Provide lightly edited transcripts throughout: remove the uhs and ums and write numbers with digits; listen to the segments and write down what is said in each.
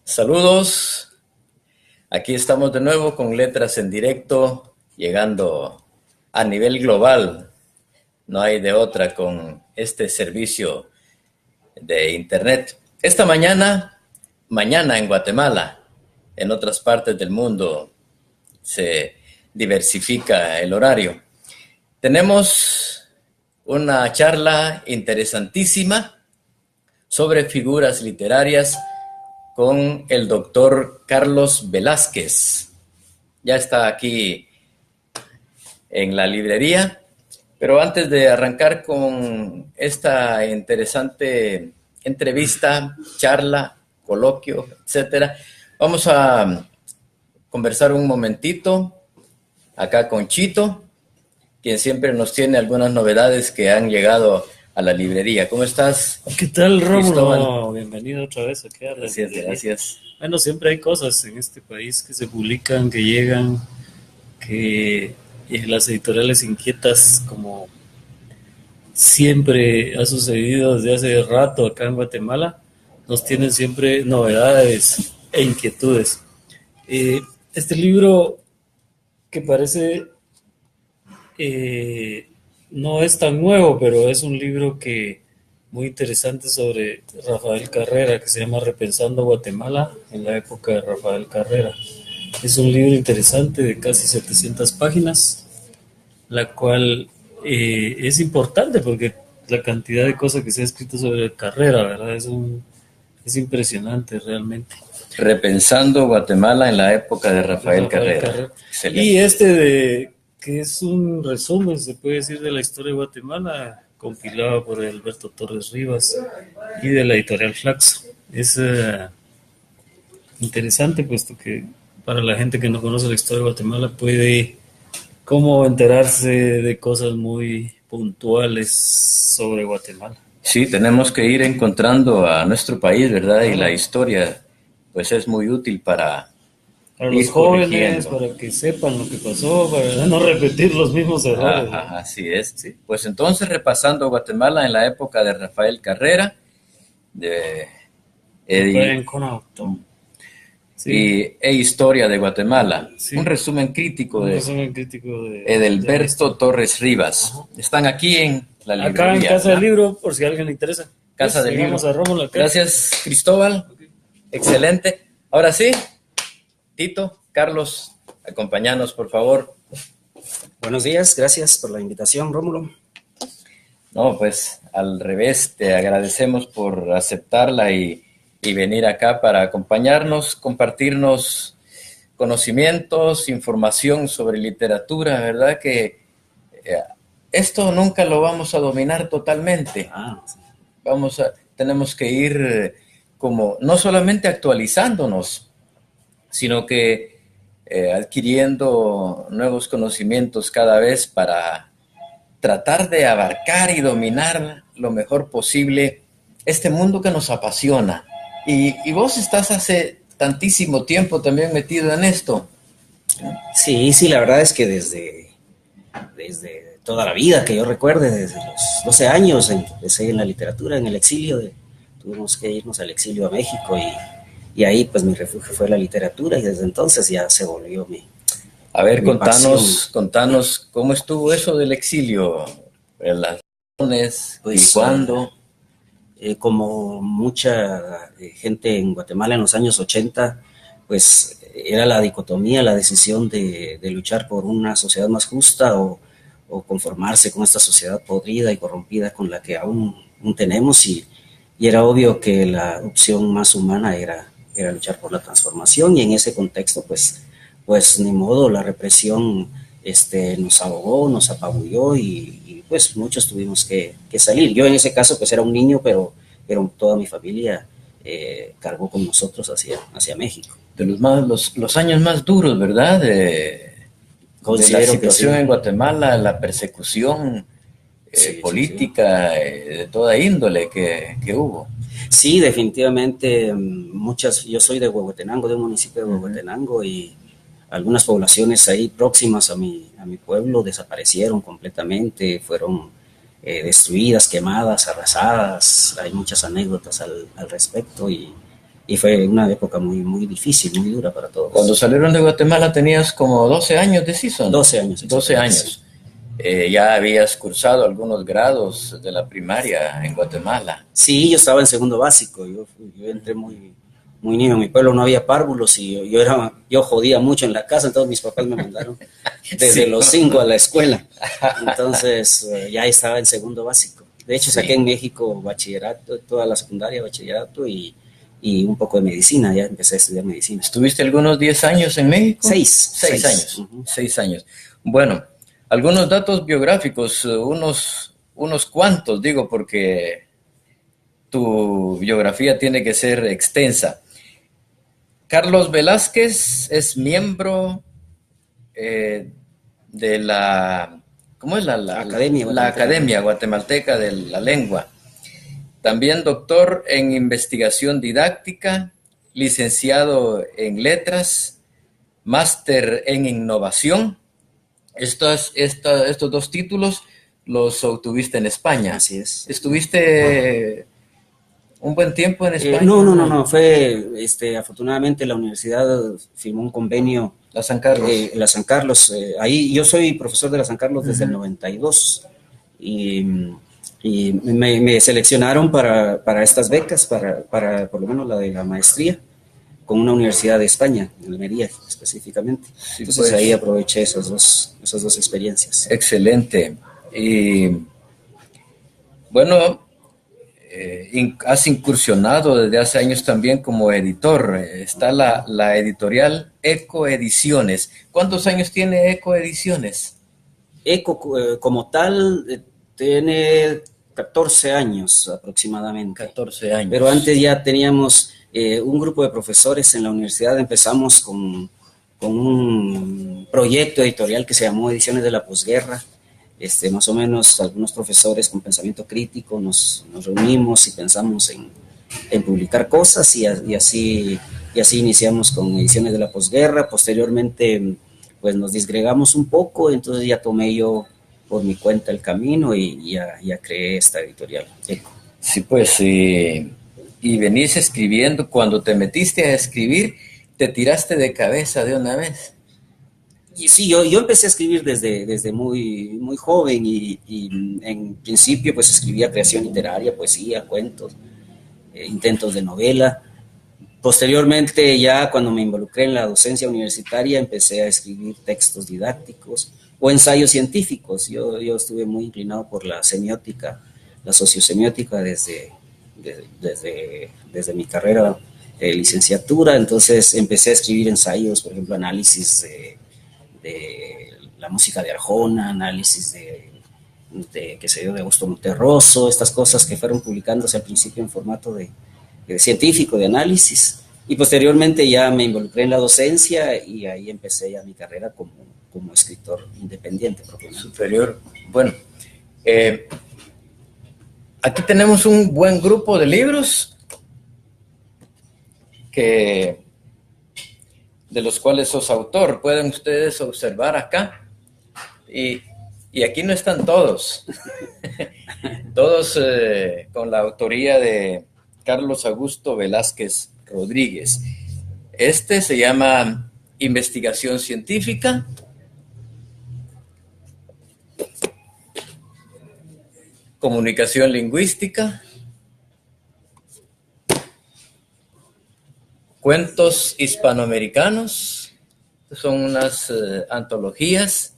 Saludos, aquí estamos de nuevo con Letras en Directo, llegando a nivel global. No hay de otra con este servicio de Internet. Esta mañana en Guatemala, en otras partes del mundo se diversifica el horario. Tenemos una charla interesantísima sobre figuras literarias con el doctor Carlos Velázquez. Ya está aquí en la librería, pero antes de arrancar con esta interesante entrevista, charla, coloquio, etcétera, vamos a conversar un momentito acá con Chito, quien siempre nos tiene algunas novedades que han llegado a la librería. ¿Cómo estás? ¿Qué tal, Cristóbal? Rómulo? Bienvenido otra vez aquí a la Gracias, librería. gracias. Bueno, siempre hay cosas en este país que se publican, que llegan, que las editoriales inquietas, como siempre ha sucedido desde hace rato acá en Guatemala, nos tienen siempre novedades e inquietudes. Este libro que parece no es tan nuevo, pero es un libro que muy interesante sobre Rafael Carrera, que se llama Repensando Guatemala en la época de Rafael Carrera. Es un libro interesante de casi 700 páginas, la cual es importante porque la cantidad de cosas que se ha escrito sobre Carrera, ¿verdad? Es impresionante realmente. Repensando Guatemala en la época de Rafael Carrera. Excelente. Y que es un resumen, se puede decir, de la historia de Guatemala, compilado por Alberto Torres Rivas y de la editorial Flaxo. Es interesante, puesto que para la gente que no conoce la historia de Guatemala puede como enterarse de cosas muy puntuales sobre Guatemala. Sí, tenemos que ir encontrando a nuestro país, ¿verdad? Y la historia, pues es muy útil para los jóvenes, para que sepan lo que pasó, para no repetir los mismos errores. Ajá, así es. Sí. Pues entonces, repasando Guatemala en la época de Rafael Carrera, de e Historia de Guatemala. Sí. Un resumen crítico de Edelberto Torres Rivas. Ajá. Están aquí en la librería. Acá en Casa del Libro, por si a alguien le interesa. Casa del Libro. A Rómulo acá. Gracias, Cristóbal. Okay. Excelente. Ahora sí, Tito, Carlos, acompáñanos, por favor. Buenos días, gracias por la invitación, Rómulo. No, pues al revés, te agradecemos por aceptarla y venir acá para acompañarnos, compartirnos conocimientos, información sobre literatura, ¿verdad? Que esto nunca lo vamos a dominar totalmente. Tenemos que ir como no solamente actualizándonos, sino que adquiriendo nuevos conocimientos cada vez para tratar de abarcar y dominar lo mejor posible este mundo que nos apasiona. Y vos estás hace tantísimo tiempo también metido en esto. Sí, la verdad es que desde toda la vida que yo recuerde, desde los 12 años empecé en la literatura, en el exilio. Tuvimos que irnos al exilio a México y ahí pues mi refugio fue la literatura y desde entonces ya se volvió mi A ver, contanos cómo estuvo eso del exilio, las razones, pues, y cuándo. Como mucha gente en Guatemala en los años 80, pues era la dicotomía, la decisión de luchar por una sociedad más justa o conformarse con esta sociedad podrida y corrompida con la que aún tenemos y era obvio que la opción más humana era luchar por la transformación y en ese contexto pues ni modo, la represión nos ahogó, nos apabulló y pues muchos tuvimos que salir. Yo en ese caso pues era un niño, pero toda mi familia cargó con nosotros hacia México. De los años más duros, ¿verdad? De la situación en Guatemala, la persecución política, de toda índole que hubo. Sí, definitivamente yo soy de Huehuetenango, de un municipio de Huehuetenango y algunas poblaciones ahí próximas a mi pueblo desaparecieron completamente, fueron destruidas, quemadas, arrasadas. Hay muchas anécdotas al respecto y y fue una época muy, muy difícil, muy dura para todos. Cuando salieron de Guatemala tenías como 12 años de season. 12 años. 12 años. Ya habías cursado algunos grados de la primaria en Guatemala. Sí, yo estaba en segundo básico. Yo entré muy niño. En mi pueblo no había párvulos y yo jodía mucho en la casa, entonces mis papás me mandaron desde los 5 a la escuela. Entonces ya estaba en segundo básico. De hecho, saqué en México bachillerato, toda la secundaria, bachillerato y un poco de medicina. Ya empecé a estudiar medicina. ¿Estuviste algunos 10 años en México? 6 años. 6 años. Bueno, algunos datos biográficos, unos cuantos, digo, porque tu biografía tiene que ser extensa. Carlos Velázquez es miembro de la, ¿cómo es la Academia Guatemalteca de la Lengua. También doctor en investigación didáctica, licenciado en letras, máster en innovación. Estos 2 títulos los obtuviste en España. Así es. ¿Estuviste un buen tiempo en España? No. Fue, afortunadamente la universidad firmó un convenio. La San Carlos. La San Carlos. Ahí yo soy profesor de la San Carlos desde el 92 y me seleccionaron para estas becas, para por lo menos la de la maestría, con una universidad de España, en Almería específicamente. Sí, entonces pues, ahí aproveché esas dos experiencias. Excelente. Y bueno, has incursionado desde hace años también como editor. Está la editorial Eco Ediciones. ¿Cuántos años tiene Eco Ediciones? Eco como tal tiene 14 años aproximadamente. 14 años. Pero antes ya teníamos un grupo de profesores en la universidad. Empezamos con un proyecto editorial que se llamó Ediciones de la Posguerra. Más o menos algunos profesores con pensamiento crítico nos reunimos y pensamos en publicar cosas y así iniciamos con Ediciones de la Posguerra. Posteriormente pues nos disgregamos un poco, entonces ya tomé yo por mi cuenta el camino y ya creé esta editorial. Sí, pues y venís escribiendo. Cuando te metiste a escribir, te tiraste de cabeza de una vez. Sí, yo empecé a escribir desde muy, muy joven y en principio pues escribía creación literaria, poesía, cuentos, intentos de novela. Posteriormente ya cuando me involucré en la docencia universitaria empecé a escribir textos didácticos o ensayos científicos. Yo estuve muy inclinado por la semiótica, la sociosemiótica desde mi carrera de licenciatura. Entonces empecé a escribir ensayos, por ejemplo, análisis de la música de Arjona, análisis de Augusto Monterroso, estas cosas que fueron publicándose al principio en formato de científico, de análisis, y posteriormente ya me involucré en la docencia y ahí empecé ya mi carrera como escritor independiente propiamente. Superior. Bueno, aquí tenemos un buen grupo de libros de los cuales sos autor. Pueden ustedes observar acá. Y aquí no están todos. Todos con la autoría de Carlos Augusto Velázquez Rodríguez. Este se llama Investigación Científica. Comunicación Lingüística. Cuentos hispanoamericanos, son unas antologías.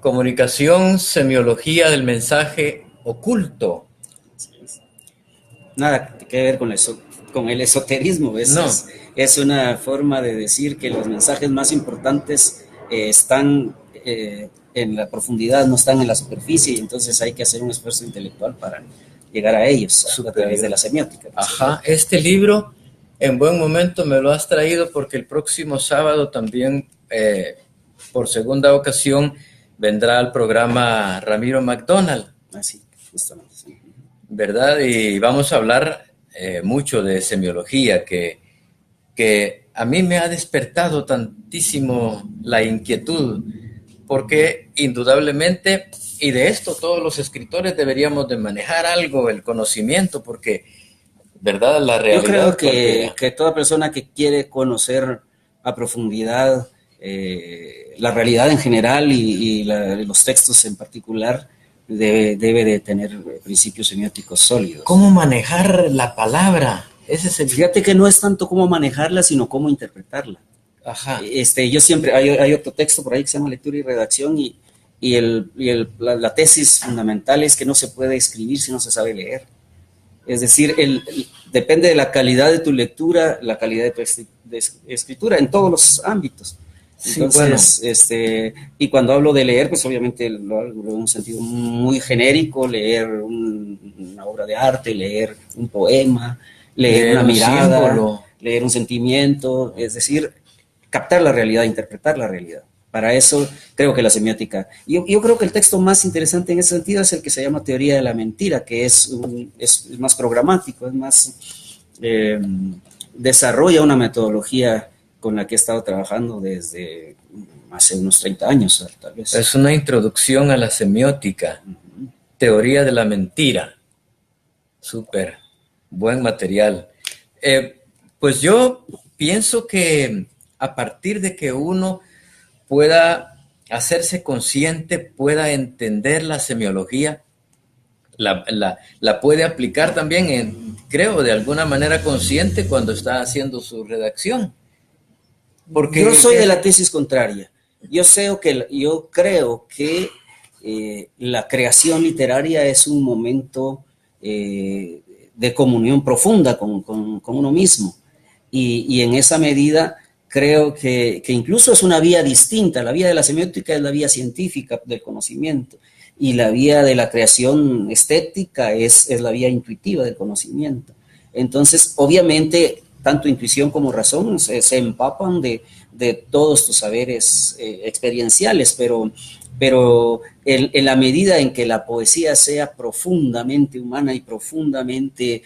Comunicación, semiología del mensaje oculto. Nada que ver con el esoterismo. Es una forma de decir que los mensajes más importantes están en la profundidad, no están en la superficie, y entonces hay que hacer un esfuerzo intelectual para llegar a ellos a través de la semiótica. Ajá, este libro en buen momento me lo has traído porque el próximo sábado también, por segunda ocasión, vendrá al programa Ramiro McDonald. Así, justamente. Sí. ¿Verdad? Y vamos a hablar mucho de semiología, que a mí me ha despertado tantísimo la inquietud porque indudablemente, y de esto todos los escritores deberíamos de manejar algo, el conocimiento, porque, ¿verdad? La realidad. Yo creo que toda persona que quiere conocer a profundidad la realidad en general y los textos en particular, debe de tener principios semióticos sólidos. ¿Cómo manejar la palabra? Fíjate que no es tanto cómo manejarla, sino cómo interpretarla. Ajá. Yo siempre, hay otro texto por ahí que se llama Lectura y Redacción, la tesis fundamental es que no se puede escribir si no se sabe leer. Es decir, depende de la calidad de tu lectura, la calidad de tu escritura en todos los ámbitos. Entonces, sí, bueno. Y cuando hablo de leer, pues obviamente lo hablo en un sentido muy genérico, leer una obra de arte, leer un poema, leer una mirada, símbolo, leer un sentimiento, es decir, captar la realidad, interpretar la realidad. Para eso creo que la semiótica, yo creo que el texto más interesante en ese sentido es el que se llama Teoría de la Mentira, que es más programático, es más, desarrolla una metodología con la que he estado trabajando desde hace unos 30 años, tal vez. Es una introducción a la semiótica, Teoría de la Mentira. Súper, buen material. Pues yo pienso que a partir de que uno pueda hacerse consciente, pueda entender la semiología, la puede aplicar también, creo, de alguna manera consciente cuando está haciendo su redacción. Porque yo soy de la tesis contraria. Yo creo que la creación literaria es un momento de comunión profunda con uno mismo. Y en esa medida creo que incluso es una vía distinta. La vía de la semiótica es la vía científica del conocimiento y la vía de la creación estética es la vía intuitiva del conocimiento. Entonces, obviamente, tanto intuición como razón se empapan de todos tus saberes experienciales, pero en la medida en que la poesía sea profundamente humana y profundamente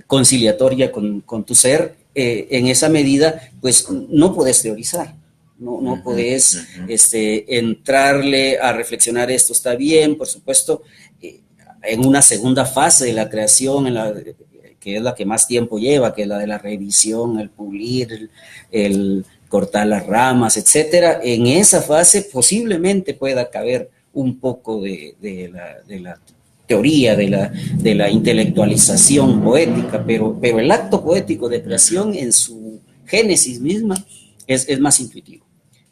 conciliatoria con tu ser, en esa medida, pues no puedes teorizar, no puedes entrarle a reflexionar esto está bien, por supuesto, en una segunda fase de la creación, que es la que más tiempo lleva, que es la de la revisión, el pulir, el cortar las ramas, etcétera. En esa fase posiblemente pueda caber un poco de la teoría, de la intelectualización poética, pero el acto poético de creación en su génesis misma es más intuitivo.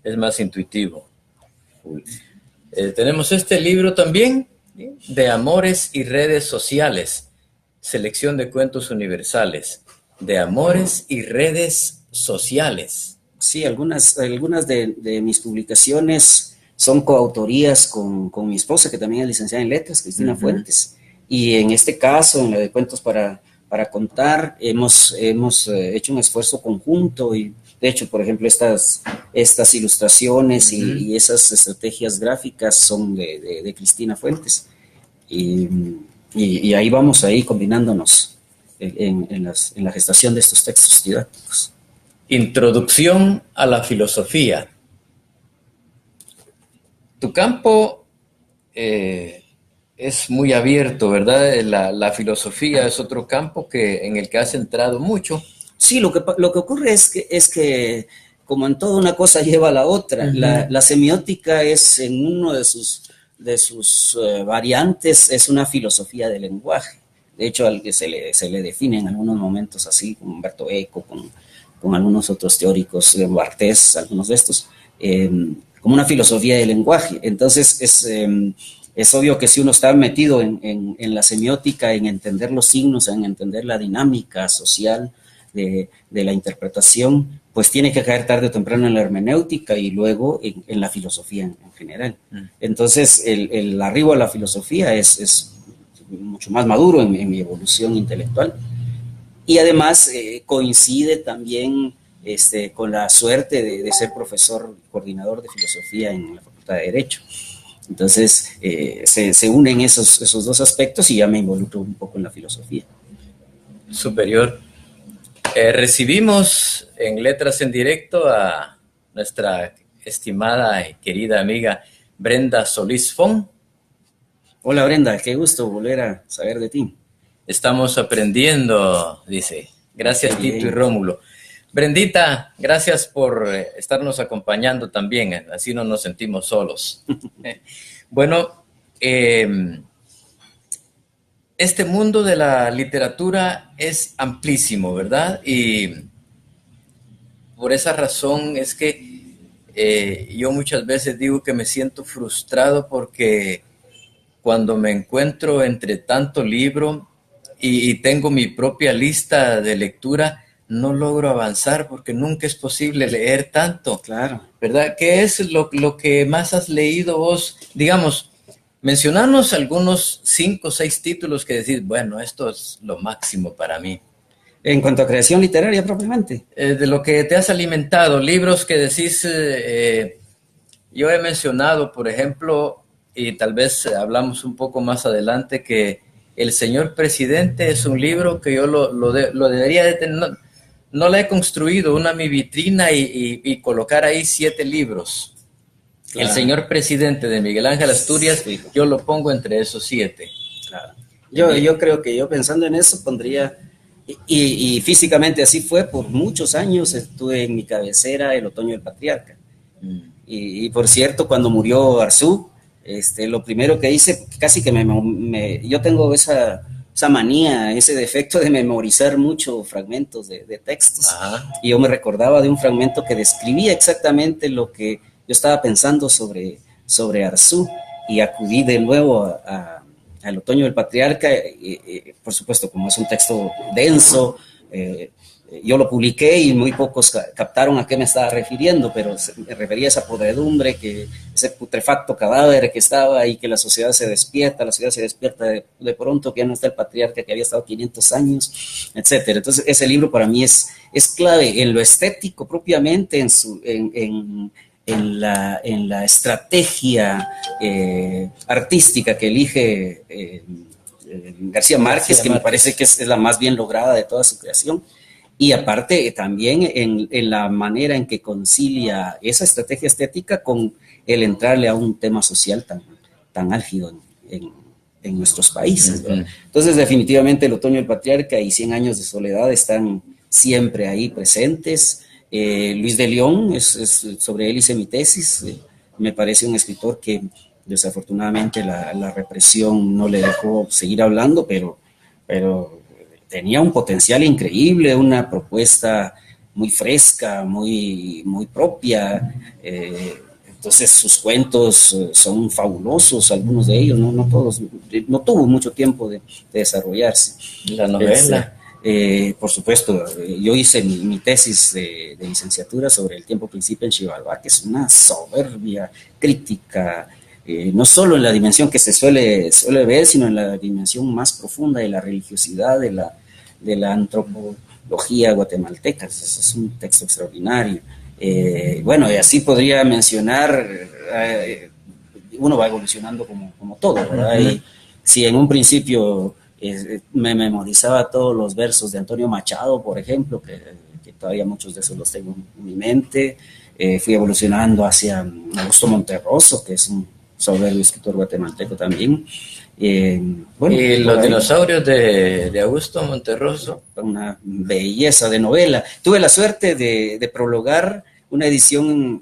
Es más intuitivo. Tenemos este libro también, de Amores y Redes Sociales, selección de cuentos universales, de amores y redes sociales. Sí, algunas de mis publicaciones son coautorías con mi esposa, que también es licenciada en letras, Cristina Fuentes, y en este caso, en la de Cuentos para Contar, hemos hecho un esfuerzo conjunto y de hecho, por ejemplo, estas ilustraciones y esas estrategias gráficas son de Cristina Fuentes. Y ahí vamos ahí combinándonos en la gestación de estos textos didácticos. Introducción a la filosofía. Tu campo es muy abierto, ¿verdad? La filosofía es otro campo en el que has entrado mucho. Sí, lo que ocurre es que como en toda una cosa lleva a la otra. La semiótica es en uno de sus variantes, es una filosofía del lenguaje. De hecho, al que se le define en algunos momentos así, como Humberto Eco, con algunos otros teóricos, Barthes, algunos de estos, como una filosofía del lenguaje. Entonces, es obvio que si uno está metido en la semiótica, en entender los signos, en entender la dinámica social de la interpretación, pues tiene que caer tarde o temprano en la hermenéutica y luego en la filosofía en general. Entonces, el arribo a la filosofía es mucho más maduro en mi evolución intelectual. Y además coincide también con la suerte de ser profesor coordinador de filosofía en la Facultad de Derecho. Entonces, se unen esos dos aspectos y ya me involucro un poco en la filosofía. Superior. Recibimos en Letras en Directo a nuestra estimada y querida amiga Brenda Solís Fon. Hola Brenda, qué gusto volver a saber de ti. Estamos aprendiendo, dice. Gracias Tito y Rómulo. Brendita, gracias por estarnos acompañando también, así no nos sentimos solos. Bueno, este mundo de la literatura es amplísimo, ¿verdad? Y por esa razón es que yo muchas veces digo que me siento frustrado porque cuando me encuentro entre tanto libro y tengo mi propia lista de lectura, no logro avanzar porque nunca es posible leer tanto. Claro. ¿Verdad? ¿Qué es lo que más has leído vos? Digamos, mencionarnos algunos 5 o 6 títulos que decís, bueno, esto es lo máximo para mí. En cuanto a creación literaria propiamente. De lo que te has alimentado, libros que decís, yo he mencionado, por ejemplo, y tal vez hablamos un poco más adelante, que El Señor Presidente es un libro que yo lo debería de tener, no la he construido, mi vitrina y colocar ahí 7 libros. Claro. El Señor Presidente de Miguel Ángel Asturias, sí. Yo lo pongo entre esos 7. Claro. Yo creo que yo pensando en eso pondría, y físicamente así fue, por muchos años estuve en mi cabecera El Otoño del Patriarca. Y por cierto, cuando murió Arzú, lo primero que hice, casi que yo tengo esa manía, ese defecto de memorizar mucho fragmentos de textos. Ajá. Y yo me recordaba de un fragmento que describía exactamente lo que yo estaba pensando sobre Arzú, y acudí de nuevo al Otoño del Patriarca, por supuesto, como es un texto denso, yo lo publiqué y muy pocos captaron a qué me estaba refiriendo, pero me refería a esa podredumbre, ese putrefacto cadáver que estaba y que la ciudad se despierta de pronto, que ya no está el patriarca que había estado 500 años, etcétera. Entonces ese libro para mí es clave en lo estético propiamente, en la estrategia artística que elige García Márquez, que me parece que es la más bien lograda de toda su creación. Y aparte también en la manera en que concilia esa estrategia estética con el entrarle a un tema social tan álgido en nuestros países, ¿verdad? Entonces definitivamente El Otoño del Patriarca y 100 años de soledad están siempre ahí presentes. Luis de León, sobre él hice mi tesis. Me parece un escritor que desafortunadamente la represión no le dejó seguir hablando, pero tenía un potencial increíble, una propuesta muy fresca, muy propia. Entonces sus cuentos son fabulosos, algunos de ellos, no todos, no tuvo mucho tiempo de desarrollarse. La novela. Por supuesto, yo hice mi tesis de licenciatura sobre El tiempo principia en Xibalbá, que es una soberbia crítica, no solo en la dimensión que se suele ver, sino en la dimensión más profunda de la religiosidad, de la antropología guatemalteca. Es un texto extraordinario. Bueno, y así podría mencionar, uno va evolucionando como todo, ¿verdad? Y si en un principio me memorizaba todos los versos de Antonio Machado, por ejemplo, que todavía muchos de esos los tengo en mi mente, fui evolucionando hacia Augusto Monterroso, que es un soberbio escritor guatemalteco también. Bueno, y Los dinosaurios de Augusto Monterroso. Una belleza de novela. Tuve la suerte de prologar una edición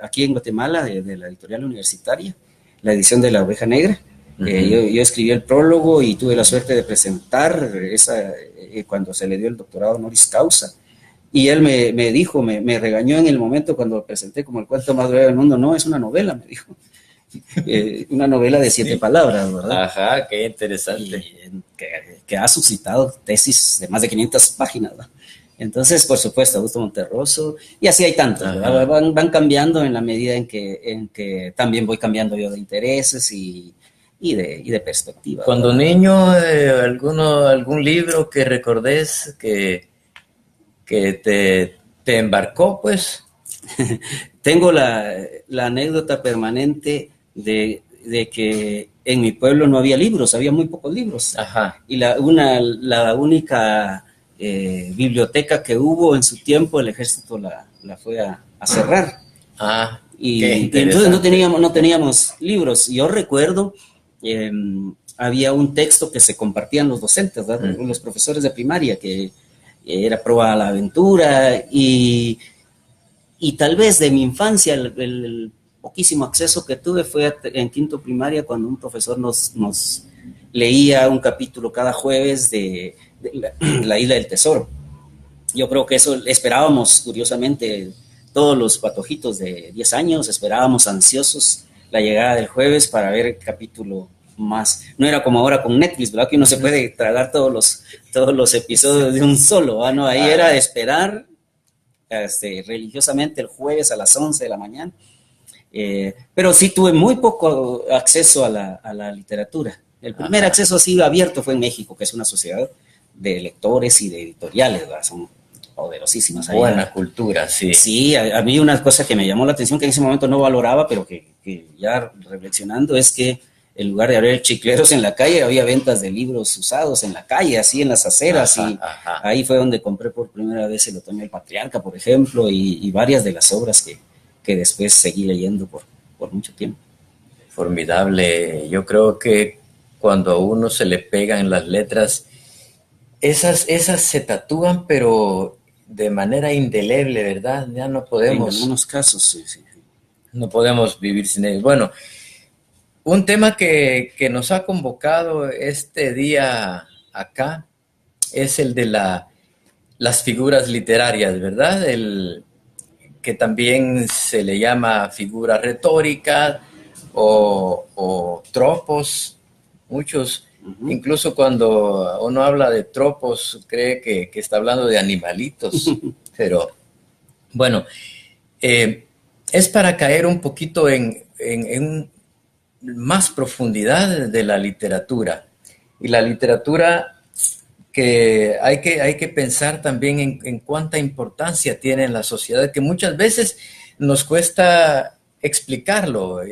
aquí en Guatemala de la editorial universitaria, la edición de La Oveja Negra. Yo escribí el prólogo y tuve la suerte de presentar esa cuando se le dio el doctorado honoris causa. Y él me dijo, me regañó en el momento cuando lo presenté como el cuento más breve del mundo. No, es una novela, me dijo. Una novela de 7 palabras, ¿verdad? Ajá, qué interesante. Que ha suscitado tesis de más de 500 páginas, ¿verdad? Entonces, por supuesto, Augusto Monterroso, y así hay tantos, ¿verdad? Van cambiando en la medida en que también voy cambiando yo de intereses y de perspectiva. Cuando niño, algún libro que recordés que te embarcó, pues. Tengo la anécdota permanente de que en mi pueblo no había libros, había muy pocos libros. Ajá. Y la única biblioteca que hubo en su tiempo, el ejército la fue a cerrar. y entonces no teníamos libros. Yo recuerdo, había un texto que se compartían los docentes, ¿verdad? Los profesores de primaria, que era Proa a la Aventura, y tal vez de mi infancia el poquísimo acceso que tuve fue en quinto primaria, cuando un profesor nos leía un capítulo cada jueves de la Isla del Tesoro. Yo creo que eso esperábamos, curiosamente, todos los patojitos de 10 años, esperábamos ansiosos la llegada del jueves para ver el capítulo más. No era como ahora con Netflix, ¿verdad? Que uno se puede tragar todos los episodios de un solo, ¿verdad? No, ahí era esperar religiosamente el jueves a las 11 de la mañana. Pero sí tuve muy poco acceso a la literatura. El primer acceso así abierto fue en México, que es una sociedad de lectores y de editoriales, ¿verdad? Son poderosísimas. Buena cultura, sí. Sí, a mí una cosa que me llamó la atención, que en ese momento no valoraba, pero que ya reflexionando, es que en lugar de haber chicleros en la calle, había ventas de libros usados en la calle, así en las aceras, ahí fue donde compré por primera vez El Otoño del Patriarca, por ejemplo, y varias de las obras que después seguí leyendo por mucho tiempo. Formidable. Yo creo que cuando a uno se le pegan las letras, esas se tatúan, pero de manera indeleble, ¿verdad? Ya no podemos. En algunos casos, sí. No podemos vivir sin ellos. Bueno, un tema que nos ha convocado este día acá es el de las figuras literarias, ¿verdad? Que también se le llama figura retórica o tropos. Muchos, incluso cuando uno habla de tropos, cree que está hablando de animalitos. Pero, bueno, es para caer un poquito en más profundidad de la literatura. Y la literatura que hay que pensar también en cuánta importancia tiene en la sociedad, que muchas veces nos cuesta explicarlo.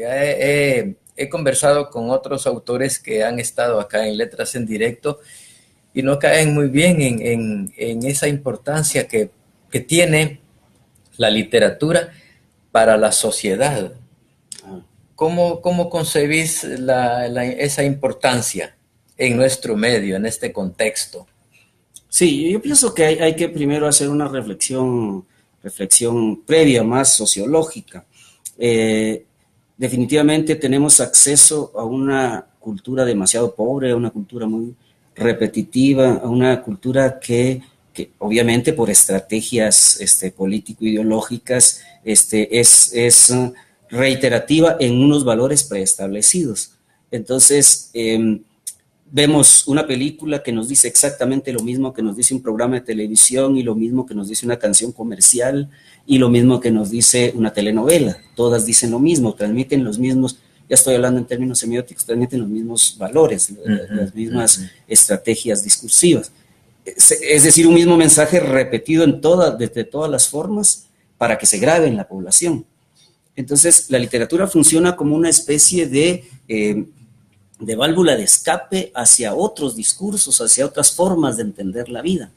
He conversado con otros autores que han estado acá en Letras en Directo y no caen muy bien en esa importancia que tiene la literatura para la sociedad. ¿Cómo concebís esa importancia en nuestro medio, en este contexto? Sí, yo pienso que hay que primero hacer una reflexión previa, más sociológica. Definitivamente tenemos acceso a una cultura demasiado pobre, a una cultura muy repetitiva, a una cultura que obviamente por estrategias político-ideológicas es reiterativa en unos valores preestablecidos. Entonces, vemos una película que nos dice exactamente lo mismo que nos dice un programa de televisión y lo mismo que nos dice una canción comercial y lo mismo que nos dice una telenovela. Todas dicen lo mismo, transmiten los mismos, ya estoy hablando en términos semióticos, transmiten los mismos valores, las mismas estrategias discursivas. Es decir, un mismo mensaje repetido desde todas las formas para que se grabe en la población. Entonces, la literatura funciona como una especie de válvula de escape hacia otros discursos, hacia otras formas de entender la vida.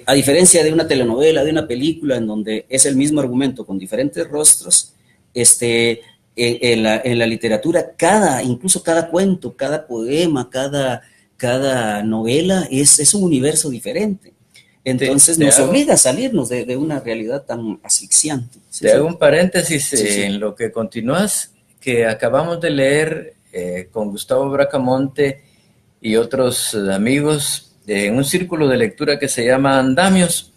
A diferencia de una telenovela, de una película en donde es el mismo argumento con diferentes rostros, en la literatura incluso cada cuento, cada poema, cada novela es un universo diferente. Entonces nos obliga a salirnos de una realidad tan asfixiante. Te hago un paréntesis en lo que continúas, que acabamos de leer con Gustavo Bracamonte y otros amigos en un círculo de lectura que se llama Andamios,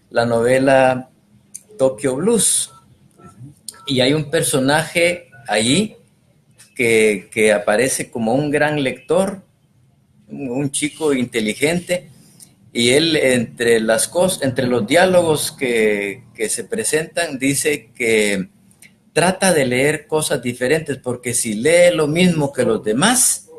la novela Tokyo Blues. Y hay un personaje allí que aparece como un gran lector, un chico inteligente, y él entre los diálogos que se presentan dice que trata de leer cosas diferentes, porque si lee lo mismo que los demás,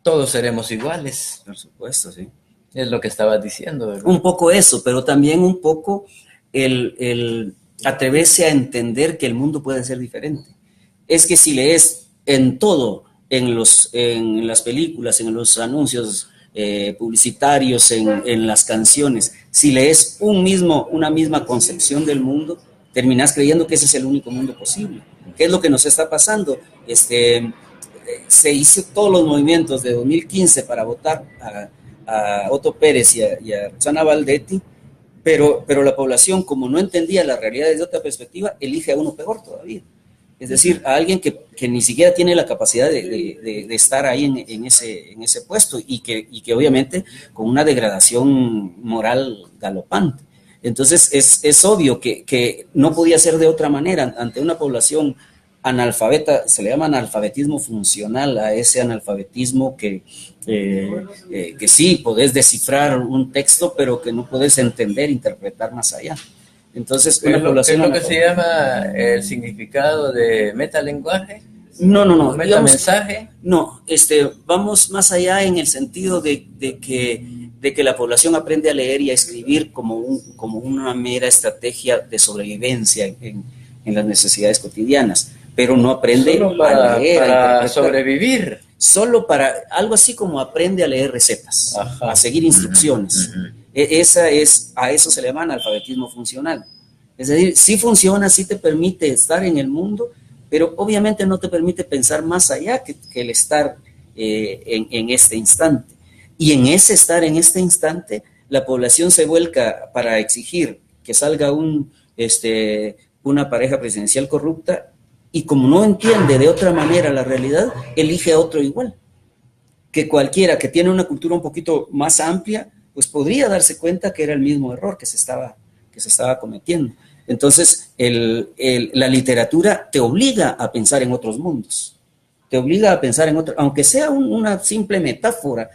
todos seremos iguales. Por supuesto, sí. Es lo que estabas diciendo, ¿verdad? Un poco eso, pero también un poco el atreverse a entender que el mundo puede ser diferente. Es que si lees en todo, en las películas, en los anuncios publicitarios, en las canciones, si lees una misma concepción del mundo, terminás creyendo que ese es el único mundo posible. ¿Qué es lo que nos está pasando? Se hizo todos los movimientos de 2015 para votar a Otto Pérez y a Roxana Valdetti, pero la población, como no entendía la realidad desde otra perspectiva, elige a uno peor todavía. Es decir, a alguien que ni siquiera tiene la capacidad de estar ahí en ese puesto y que obviamente con una degradación moral galopante. Entonces es obvio que no podía ser de otra manera ante una población analfabeta. Se le llama analfabetismo funcional a ese analfabetismo que sí podés descifrar un texto, pero que no podés entender, interpretar más allá. Entonces, una población... ¿Qué es lo que se llama el significado de metalenguaje? No. ¿Metamensaje? No, vamos más allá en el sentido de que la población aprende a leer y a escribir como una mera estrategia de sobrevivencia en las necesidades cotidianas, pero no aprende a leer, para sobrevivir. Solo para algo así como aprende a leer recetas, a seguir instrucciones. A eso se le llama analfabetismo funcional. Es decir, sí funciona, sí te permite estar en el mundo, pero obviamente no te permite pensar más allá que el estar en este instante. Y en ese estar en este instante, la población se vuelca para exigir que salga una pareja presidencial corrupta, y como no entiende de otra manera la realidad, elige a otro igual. Que cualquiera que tiene una cultura un poquito más amplia, pues podría darse cuenta que era el mismo error que se estaba cometiendo. Entonces, la literatura te obliga a pensar en otros mundos, te obliga a pensar en otros, aunque sea una simple metáfora.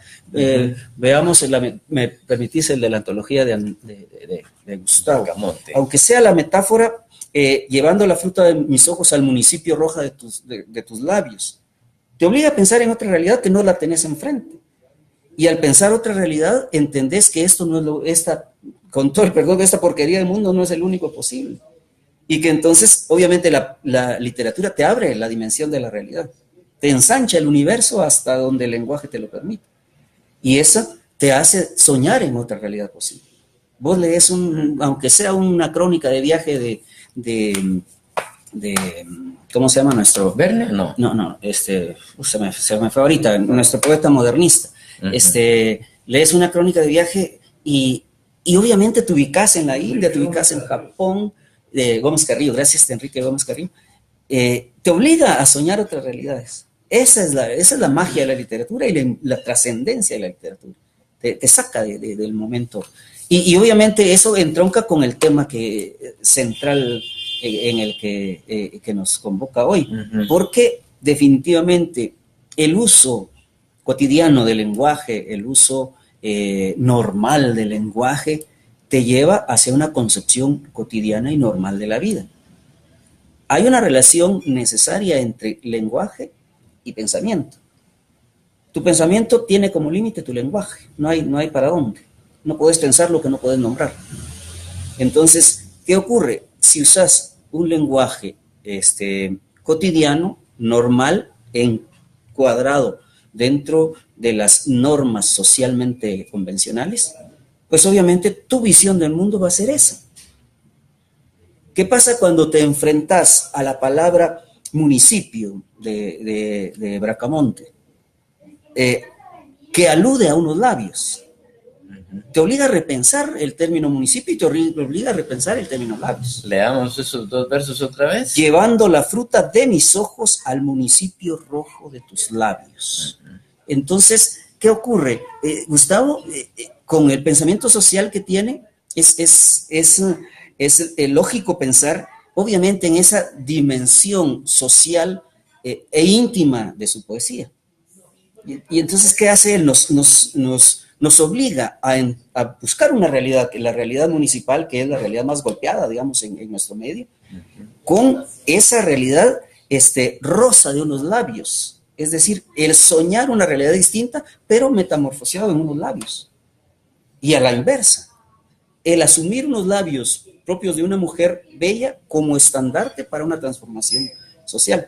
Veamos, me permitís el de la antología de Gustavo. Bracamonte. Aunque sea la metáfora, llevando la fruta de mis ojos al municipio roja de tus labios, te obliga a pensar en otra realidad que no la tenés enfrente. Y al pensar otra realidad, entendés que esto no es con todo el perdón, de esta porquería del mundo no es el único posible. Y que entonces, obviamente, la literatura te abre la dimensión de la realidad. Te ensancha el universo hasta donde el lenguaje te lo permite. Y eso te hace soñar en otra realidad posible. Vos lees, aunque sea una crónica de viaje de ¿cómo se llama nuestro? ¿Verne? No. No, se me fue ahorita, nuestro poeta modernista. Lees una crónica de viaje y obviamente te ubicas en la India, te ubicas en Japón, de Gómez Carrillo, gracias a Enrique Gómez Carrillo, te obliga a soñar otras realidades. Esa es la magia de la literatura y la trascendencia de la literatura. Te saca del momento. Y obviamente eso entronca con el tema central en el que nos convoca hoy, porque definitivamente el uso cotidiano del lenguaje, el uso normal del lenguaje, te lleva hacia una concepción cotidiana y normal de la vida. Hay una relación necesaria entre lenguaje y pensamiento. Tu pensamiento tiene como límite tu lenguaje, no hay para dónde. No puedes pensar lo que no puedes nombrar. Entonces, ¿qué ocurre? Si usas un lenguaje cotidiano, normal, encuadrado dentro de las normas socialmente convencionales, pues obviamente tu visión del mundo va a ser esa. ¿Qué pasa cuando te enfrentas a la palabra municipio de Bracamonte, que alude a unos labios? Te obliga a repensar el término municipio y te obliga a repensar el término labios. Leamos esos dos versos otra vez. Llevando la fruta de mis ojos al municipio rojo de tus labios. Entonces, ¿qué ocurre? Gustavo, con el pensamiento social que tiene, es lógico pensar, obviamente, en esa dimensión social e íntima de su poesía. Y entonces, ¿qué hace él? Nos obliga a buscar una realidad, la realidad municipal, que es la realidad más golpeada, digamos, en nuestro medio, con esa realidad rosa de unos labios. Es decir, el soñar una realidad distinta, pero metamorfoseado en unos labios. Y a la inversa, el asumir unos labios propios de una mujer bella como estandarte para una transformación social.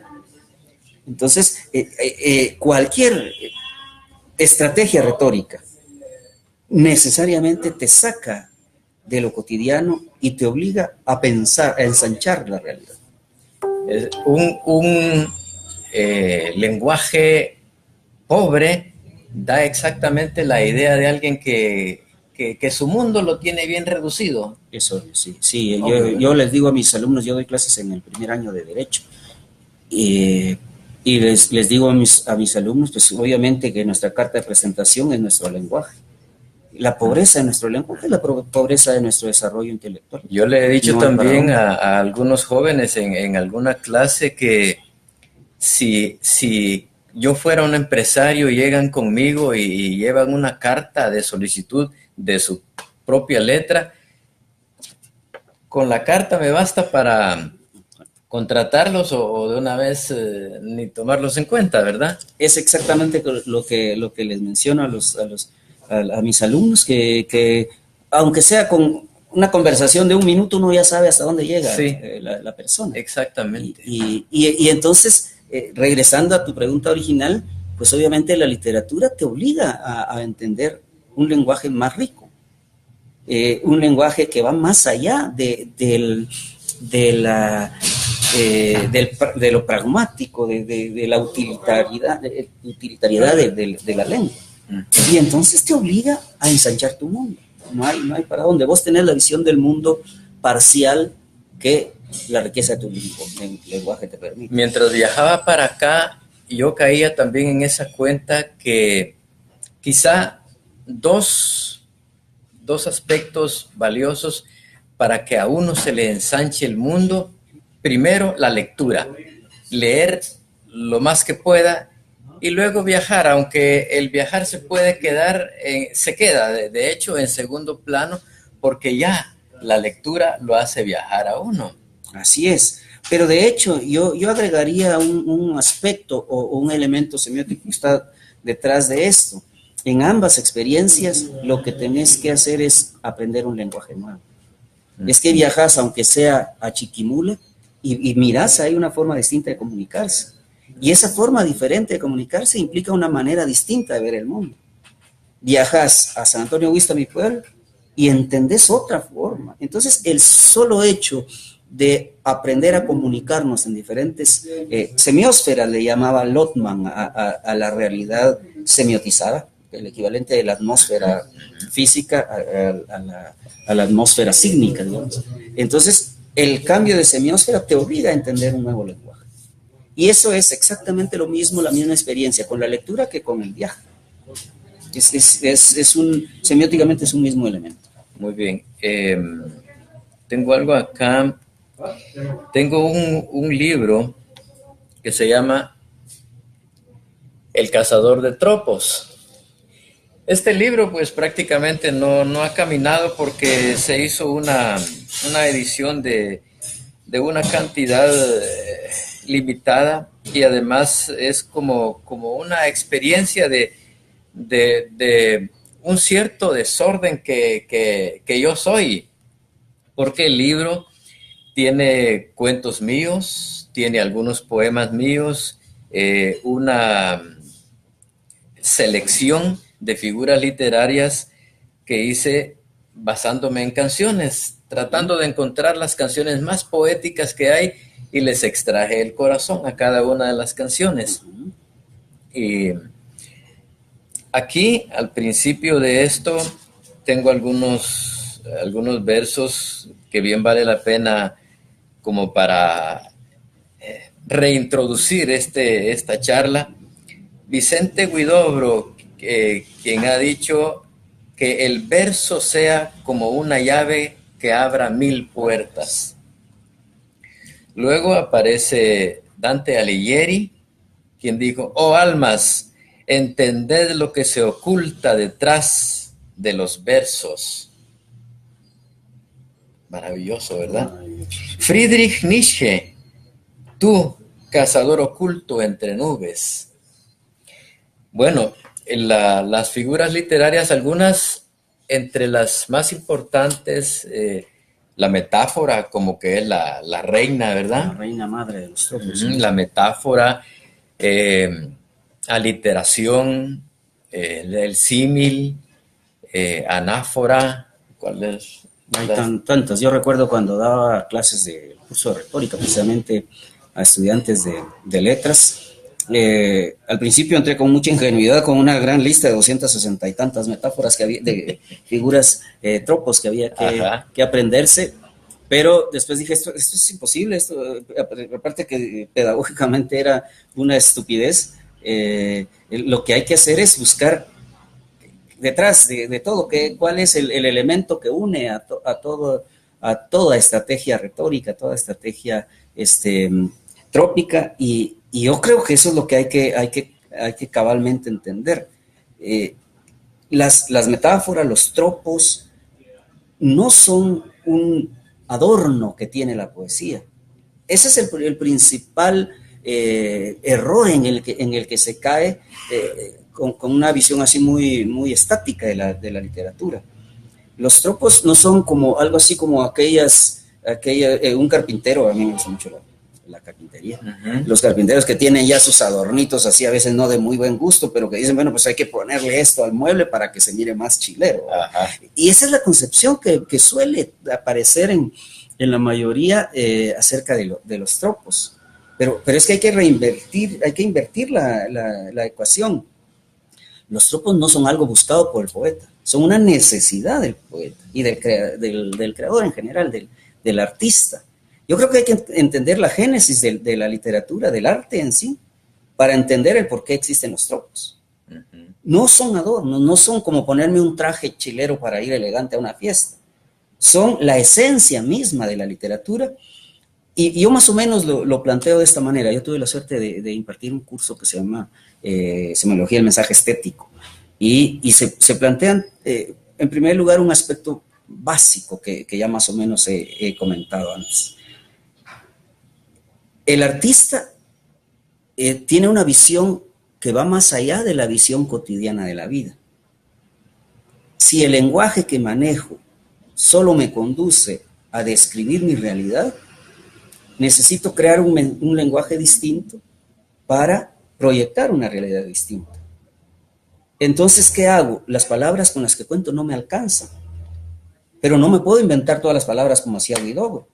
Entonces, cualquier estrategia retórica necesariamente te saca de lo cotidiano y te obliga a pensar, a ensanchar la realidad. Es un lenguaje pobre da exactamente la idea de alguien que su mundo lo tiene bien reducido. Eso, sí, sí. Yo les digo a mis alumnos, yo doy clases en el primer año de Derecho, y les digo a mis alumnos, pues obviamente que nuestra carta de presentación es nuestro lenguaje. La pobreza de nuestro lenguaje es la pobreza de nuestro desarrollo intelectual. Yo le he dicho también a algunos jóvenes en alguna clase que si yo fuera un empresario y llegan conmigo y llevan una carta de solicitud de su propia letra, con la carta me basta para contratarlos o de una vez ni tomarlos en cuenta, ¿verdad? Es exactamente lo que les menciono a mis alumnos, que aunque sea con una conversación de un minuto, uno ya sabe hasta dónde llega, sí, la persona. Exactamente. Y entonces, regresando a tu pregunta original, pues obviamente la literatura te obliga a entender un lenguaje más rico, un lenguaje que va más allá de lo pragmático, de la utilitariedad de la lengua. Y entonces te obliga a ensanchar tu mundo. No hay para dónde. Vos tenés la visión del mundo parcial que la riqueza de tu lenguaje te permite. Mientras viajaba para acá, yo caía también en esa cuenta que quizá dos aspectos valiosos para que a uno se le ensanche el mundo. Primero, la lectura. Leer lo más que pueda y luego viajar, aunque el viajar se puede quedar, se queda de hecho en segundo plano, porque ya la lectura lo hace viajar a uno. Así es, pero de hecho yo agregaría un aspecto o un elemento semiótico que está detrás de esto. En ambas experiencias lo que tenés que hacer es aprender un lenguaje nuevo. Es que viajas, aunque sea a Chiquimula, y mirás, hay una forma distinta de comunicarse. Y esa forma diferente de comunicarse implica una manera distinta de ver el mundo. Viajas a San Antonio Huista, mi pueblo, y entendés otra forma. Entonces, el solo hecho de aprender a comunicarnos en diferentes semiósferas, le llamaba Lotman a la realidad semiotizada, el equivalente de la atmósfera física a la atmósfera sígnica, digamos. Entonces, el cambio de semiósfera te obliga a entender un nuevo lenguaje. Y eso es exactamente lo mismo, la misma experiencia con la lectura que con el viaje. Semióticamente es un mismo elemento. Muy bien. Tengo algo acá. Tengo un libro que se llama El cazador de tropos. Este libro pues prácticamente no ha caminado porque se hizo una edición de una cantidad limitada y además es como una experiencia de un cierto desorden que yo soy, porque el libro tiene cuentos míos, tiene algunos poemas míos, una selección de figuras literarias que hice basándome en canciones, tratando de encontrar las canciones más poéticas que hay y les extraje el corazón a cada una de las canciones. Y aquí, al principio de esto, tengo algunos versos que bien vale la pena como para reintroducir esta charla. Vicente Huidobro, quien ha dicho que el verso sea como una llave que abra 1000 puertas. Luego aparece Dante Alighieri, quien dijo: oh almas, entended lo que se oculta detrás de los versos. Maravilloso, ¿verdad? Friedrich Nietzsche: tú, cazador oculto entre nubes. Bueno, las figuras literarias, algunas entre las más importantes, la metáfora, como que es la reina, ¿verdad? La reina madre de los tropos. La metáfora, aliteración, el símil, anáfora, ¿cuál es? Hay tantas. Yo recuerdo cuando daba clases de curso de retórica, precisamente a estudiantes de letras. Al principio entré con mucha ingenuidad, con una gran lista de 260 y tantas metáforas que había, de figuras, tropos que había que aprenderse, pero después dije, esto es imposible, aparte que pedagógicamente era una estupidez. Lo que hay que hacer es buscar detrás de todo, cuál es el elemento que une a toda estrategia retórica, toda estrategia trópica, y yo creo que eso es lo que hay que cabalmente entender. Las metáforas, los tropos, no son un adorno que tiene la poesía. Ese es el principal error en el que se cae con una visión así muy estática de la literatura. Los tropos no son como algo así como un carpintero. A mí me gusta mucho la carpintería. Los carpinteros que tienen ya sus adornitos así, a veces no de muy buen gusto, pero que dicen, bueno, pues hay que ponerle esto al mueble para que se mire más chilero. Y esa es la concepción que suele aparecer en la mayoría acerca de los tropos. Pero es que hay que invertir la ecuación. Los tropos no son algo buscado por el poeta, son una necesidad del poeta y del creador en general, del artista. Yo creo que hay que entender la génesis de la literatura, del arte en sí, para entender el por qué existen los tropos. No son adornos, no son como ponerme un traje chilero para ir elegante a una fiesta. Son la esencia misma de la literatura. Y yo más o menos lo planteo de esta manera. Yo tuve la suerte de impartir un curso que se llama Semiología del Mensaje Estético. Y se plantean, en primer lugar, un aspecto básico que ya más o menos he comentado antes. El artista tiene una visión que va más allá de la visión cotidiana de la vida. Si el lenguaje que manejo solo me conduce a describir mi realidad, necesito crear un lenguaje distinto para proyectar una realidad distinta. Entonces, ¿qué hago? Las palabras con las que cuento no me alcanzan, pero no me puedo inventar todas las palabras como hacía Huidobro.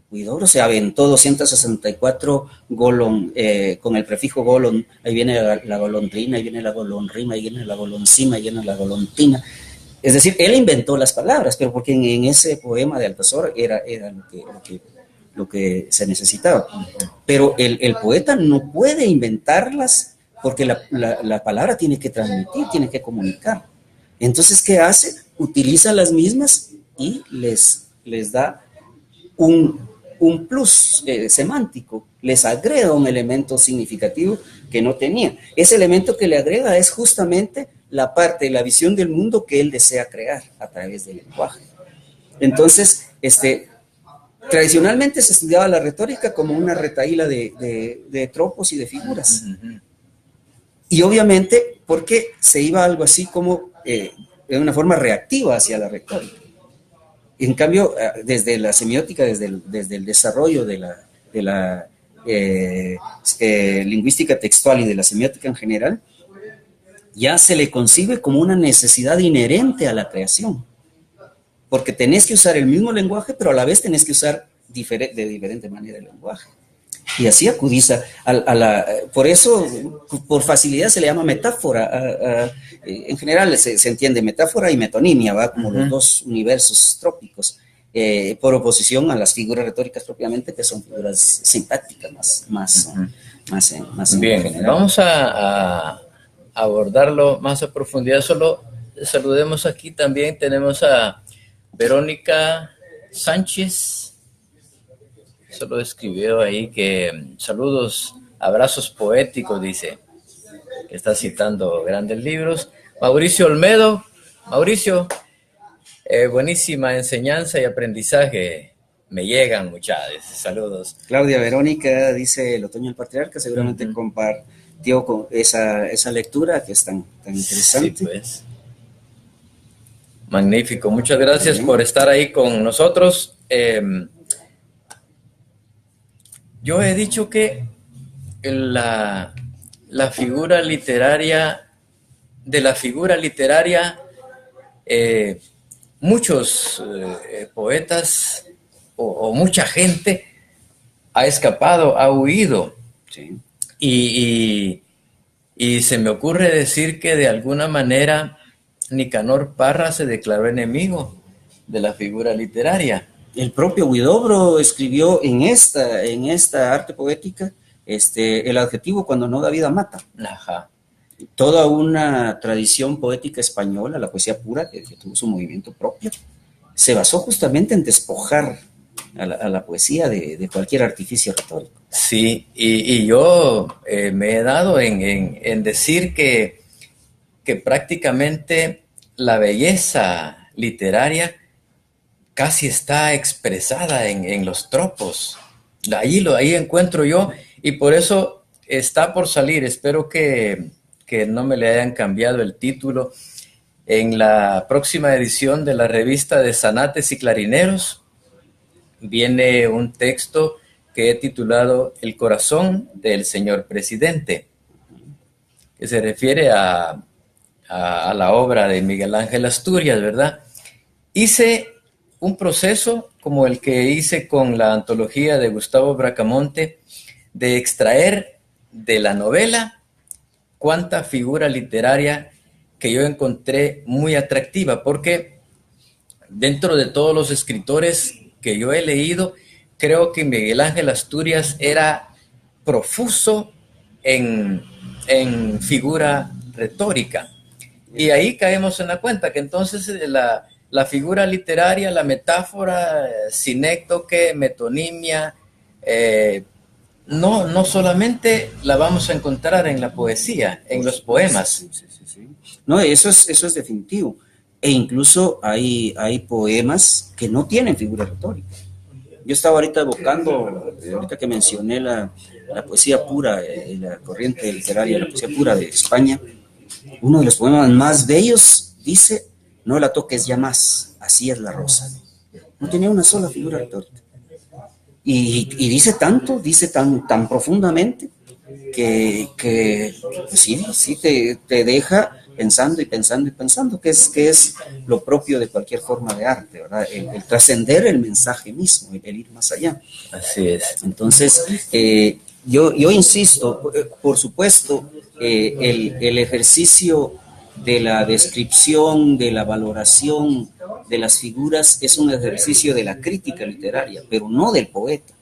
Huidobro se aventó 264 con el prefijo golon, ahí viene la golondrina, ahí viene la golonrima, ahí viene la goloncima, ahí viene la golontina. Es decir, él inventó las palabras, pero porque en ese poema de Altazor era lo que se necesitaba. Pero el poeta no puede inventarlas porque la palabra tiene que transmitir, tiene que comunicar. Entonces, ¿qué hace? Utiliza las mismas y les da un plus semántico, les agrega un elemento significativo que no tenía. Ese elemento que le agrega es justamente la parte de la visión del mundo que él desea crear a través del lenguaje. Entonces, tradicionalmente se estudiaba la retórica como una retahíla de tropos y de figuras. Y obviamente porque se iba algo así como de una forma reactiva hacia la retórica. En cambio, desde la semiótica, desde el desarrollo de la lingüística textual y de la semiótica en general, ya se le concibe como una necesidad inherente a la creación. Porque tenés que usar el mismo lenguaje, pero a la vez tenés que usar de diferente manera el lenguaje. Y así acudiza por eso, por facilidad se le llama metáfora. En general se entiende metáfora y metonimia, ¿va? Como los dos universos trópicos, por oposición a las figuras retóricas propiamente, que son figuras sintácticas, más bien, general. Vamos a abordarlo más a profundidad. Solo saludemos aquí también, tenemos a Verónica Sánchez. Solo escribió ahí que saludos, abrazos poéticos, dice, que está citando grandes libros. Mauricio Olmedo, Mauricio, buenísima enseñanza y aprendizaje, me llegan muchas, saludos. Claudia Verónica dice, el otoño del patriarca, seguramente compartió con esa lectura que es tan interesante. Sí, pues. Magnífico, muchas gracias por estar ahí con nosotros. Yo he dicho que la figura literaria, muchos poetas o mucha gente ha escapado, ha huido. Sí. Y se me ocurre decir que de alguna manera Nicanor Parra se declaró enemigo de la figura literaria. El propio Huidobro escribió en esta arte poética el adjetivo cuando no da vida mata. Ajá. Toda una tradición poética española, la poesía pura, que tuvo su movimiento propio, se basó justamente en despojar a la poesía de cualquier artificio retórico. Sí, y yo me he dado en decir que prácticamente la belleza literaria casi está expresada en los tropos. Ahí encuentro yo, y por eso está por salir. Espero que no me le hayan cambiado el título. En la próxima edición de la revista de Zanates y Clarineros viene un texto que he titulado El corazón del señor presidente, que se refiere a la obra de Miguel Ángel Asturias, ¿verdad? Hice un proceso como el que hice con la antología de Gustavo Bracamonte, de extraer de la novela cuánta figura literaria que yo encontré muy atractiva, porque dentro de todos los escritores que yo he leído, creo que Miguel Ángel Asturias era profuso en figura retórica. Y ahí caemos en la cuenta que entonces la figura literaria, la metáfora, sinécdoque, metonimia, no solamente la vamos a encontrar en la poesía, en los poemas. Sí. No, eso es definitivo. E incluso hay poemas que no tienen figura retórica. Yo estaba ahorita evocando, ahorita que mencioné la poesía pura, la corriente literaria, la poesía pura de España, uno de los poemas más bellos dice: no la toques ya más, así es la rosa. No tenía una sola figura retórica. Y dice tan profundamente que pues sí te deja pensando y pensando, que es lo propio de cualquier forma de arte, ¿verdad? El trascender el mensaje mismo, el ir más allá. Así es. Entonces, yo insisto, por supuesto, el ejercicio de la descripción, de la valoración de las figuras es un ejercicio de la crítica literaria, pero no del poeta.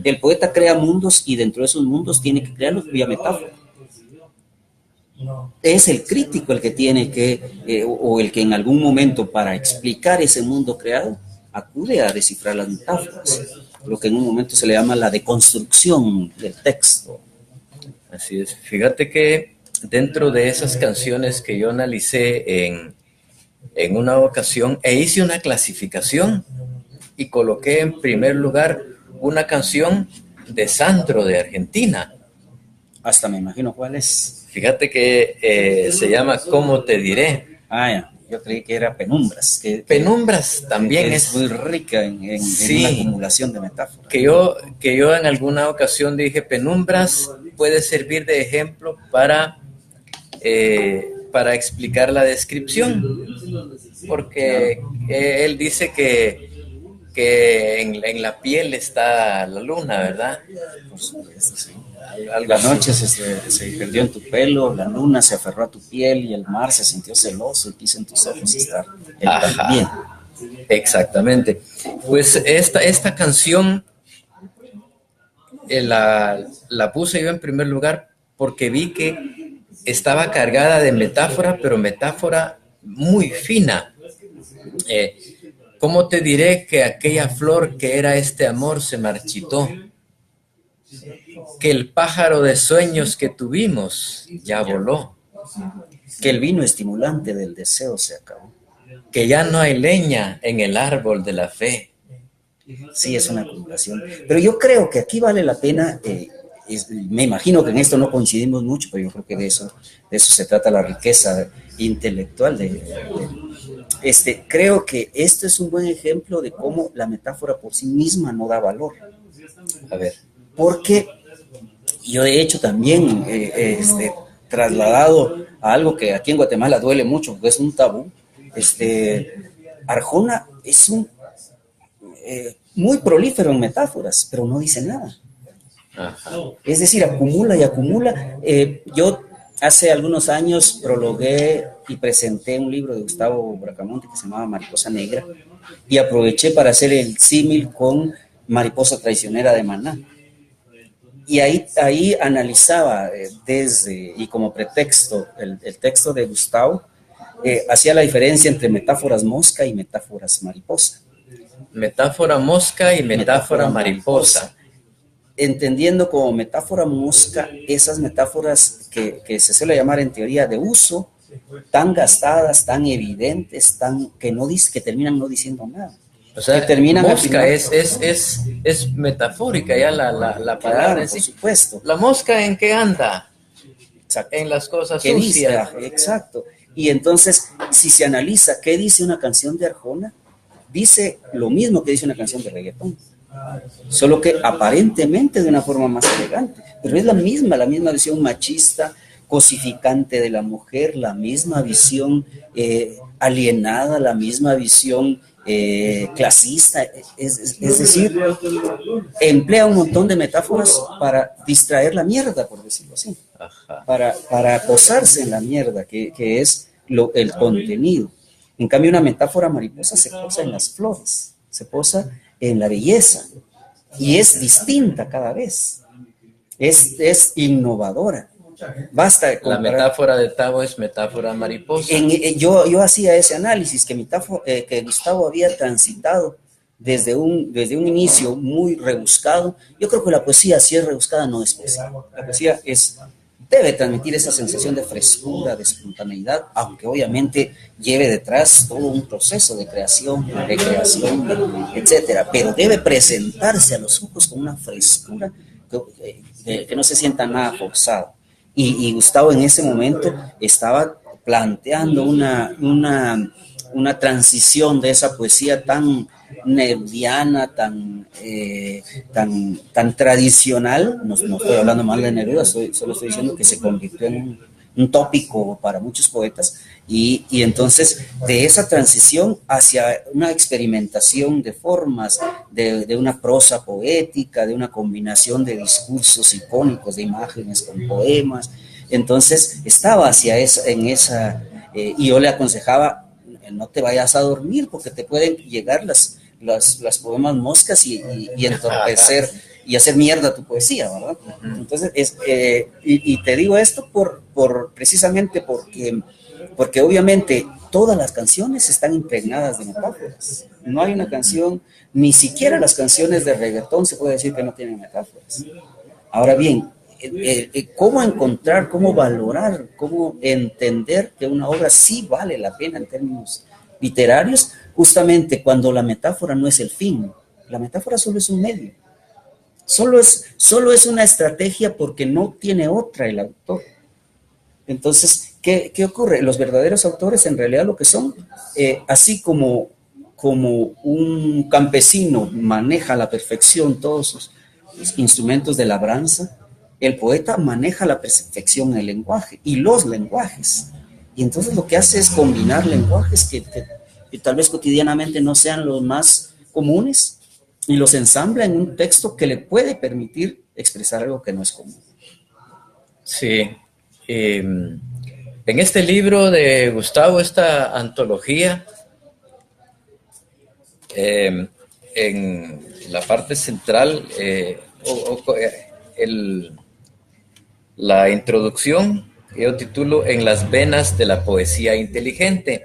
El poeta crea mundos y dentro de esos mundos tiene que crearlos vía metáfora. Es el crítico el que tiene que, o el que en algún momento, para explicar ese mundo creado, acude a descifrar las metáforas, lo que en un momento se le llama la deconstrucción del texto. Así es. Fíjate que dentro de esas canciones que yo analicé en una ocasión, hice una clasificación y coloqué en primer lugar una canción de Sandro de Argentina. Hasta me imagino cuál es. Fíjate que se llama ¿Cómo te diré? Ah, ya. Yo creí que era Penumbras. Penumbras también es muy rica en sí, una acumulación de metáforas. Que yo en alguna ocasión dije: Penumbras puede servir de ejemplo para explicar la descripción, porque él dice que en la piel está la luna, ¿verdad? Por supuesto, sí. La noche se perdió en tu pelo, la luna se aferró a tu piel y el mar se sintió celoso y quiso en tus ojos estar él también. Exactamente. Pues esta canción la puse yo en primer lugar porque vi que estaba cargada de metáfora, pero metáfora muy fina. ¿Cómo te diré que aquella flor que era este amor se marchitó? Que el pájaro de sueños que tuvimos ya voló. Que el vino estimulante del deseo se acabó. Que ya no hay leña en el árbol de la fe. Sí, es una acumulación. Pero yo creo que aquí vale la pena, me imagino que en esto no coincidimos mucho, pero yo creo que de eso se trata la riqueza intelectual. Creo que esto es un buen ejemplo de cómo la metáfora por sí misma no da valor. A ver. Porque yo de hecho también trasladado a algo que aquí en Guatemala duele mucho, porque es un tabú, Arjona es muy prolífero en metáforas, pero no dice nada. Ajá. Es decir, acumula y acumula. Yo hace algunos años prologué y presenté un libro de Gustavo Bracamonte que se llamaba Mariposa Negra y aproveché para hacer el símil con Mariposa Traicionera de Maná. Y ahí analizaba y como pretexto el texto de Gustavo, hacía la diferencia entre metáforas mosca y metáforas mariposa. Metáfora mosca y metáfora mariposa. Entendiendo como metáfora mosca esas metáforas que se suele llamar en teoría de uso, tan gastadas, tan evidentes, que terminan no diciendo nada. O sea, que terminan mosca es metafórica ya la palabra. Claro, en sí. por supuesto. ¿La mosca en qué anda? Exacto. En las cosas ¿Qué sucias. dice? Exacto. Y entonces, si se analiza qué dice una canción de Arjona, dice lo mismo que dice una canción de reggaetón. Solo que aparentemente de una forma más elegante. Pero es la misma visión machista, cosificante de la mujer, la misma visión alienada, la misma visión clasista. Es decir, emplea un montón de metáforas para distraer la mierda, por decirlo así. Ajá. Para posarse en la mierda, que es el contenido. En cambio, una metáfora mariposa se posa en las flores, se posa en la belleza, y es distinta cada vez, es innovadora. Basta de La metáfora de Tavo es metáfora mariposa. Yo hacía ese análisis que Gustavo había transitado desde un inicio muy rebuscado. Yo creo que la poesía, si es rebuscada, no es poesía. La poesía debe transmitir esa sensación de frescura, de espontaneidad, aunque obviamente lleve detrás todo un proceso de creación, de recreación, etcétera. Pero debe presentarse a los ojos con una frescura que no se sienta nada forzado. Y Gustavo en ese momento estaba planteando una transición de esa poesía tan nerviana, tan tradicional. No estoy hablando mal de Neruda, solo estoy diciendo que se convirtió en un tópico para muchos poetas, y entonces de esa transición hacia una experimentación de formas, de una prosa poética, de una combinación de discursos icónicos, de imágenes con poemas. Entonces estaba en esa y yo le aconsejaba, no te vayas a dormir porque te pueden llegar las poemas moscas y entorpecer y hacer mierda tu poesía, ¿verdad? Entonces, y te digo esto precisamente porque obviamente todas las canciones están impregnadas de metáforas. No hay una canción, ni siquiera las canciones de reggaetón se puede decir que no tienen metáforas. Ahora bien, cómo encontrar, cómo valorar, cómo entender que una obra sí vale la pena en términos literarios, justamente cuando la metáfora no es el fin, la metáfora solo es un medio, solo es una estrategia porque no tiene otra el autor. Entonces, ¿qué ocurre? Los verdaderos autores en realidad lo que son, así como un campesino maneja a la perfección todos sus instrumentos de labranza, el poeta maneja a la perfección el lenguaje y los lenguajes. Y entonces lo que hace es combinar lenguajes que tal vez cotidianamente no sean los más comunes y los ensambla en un texto que le puede permitir expresar algo que no es común. Sí. En este libro de Gustavo, esta antología, en la parte central, la introducción, yo titulo En las venas de la poesía inteligente,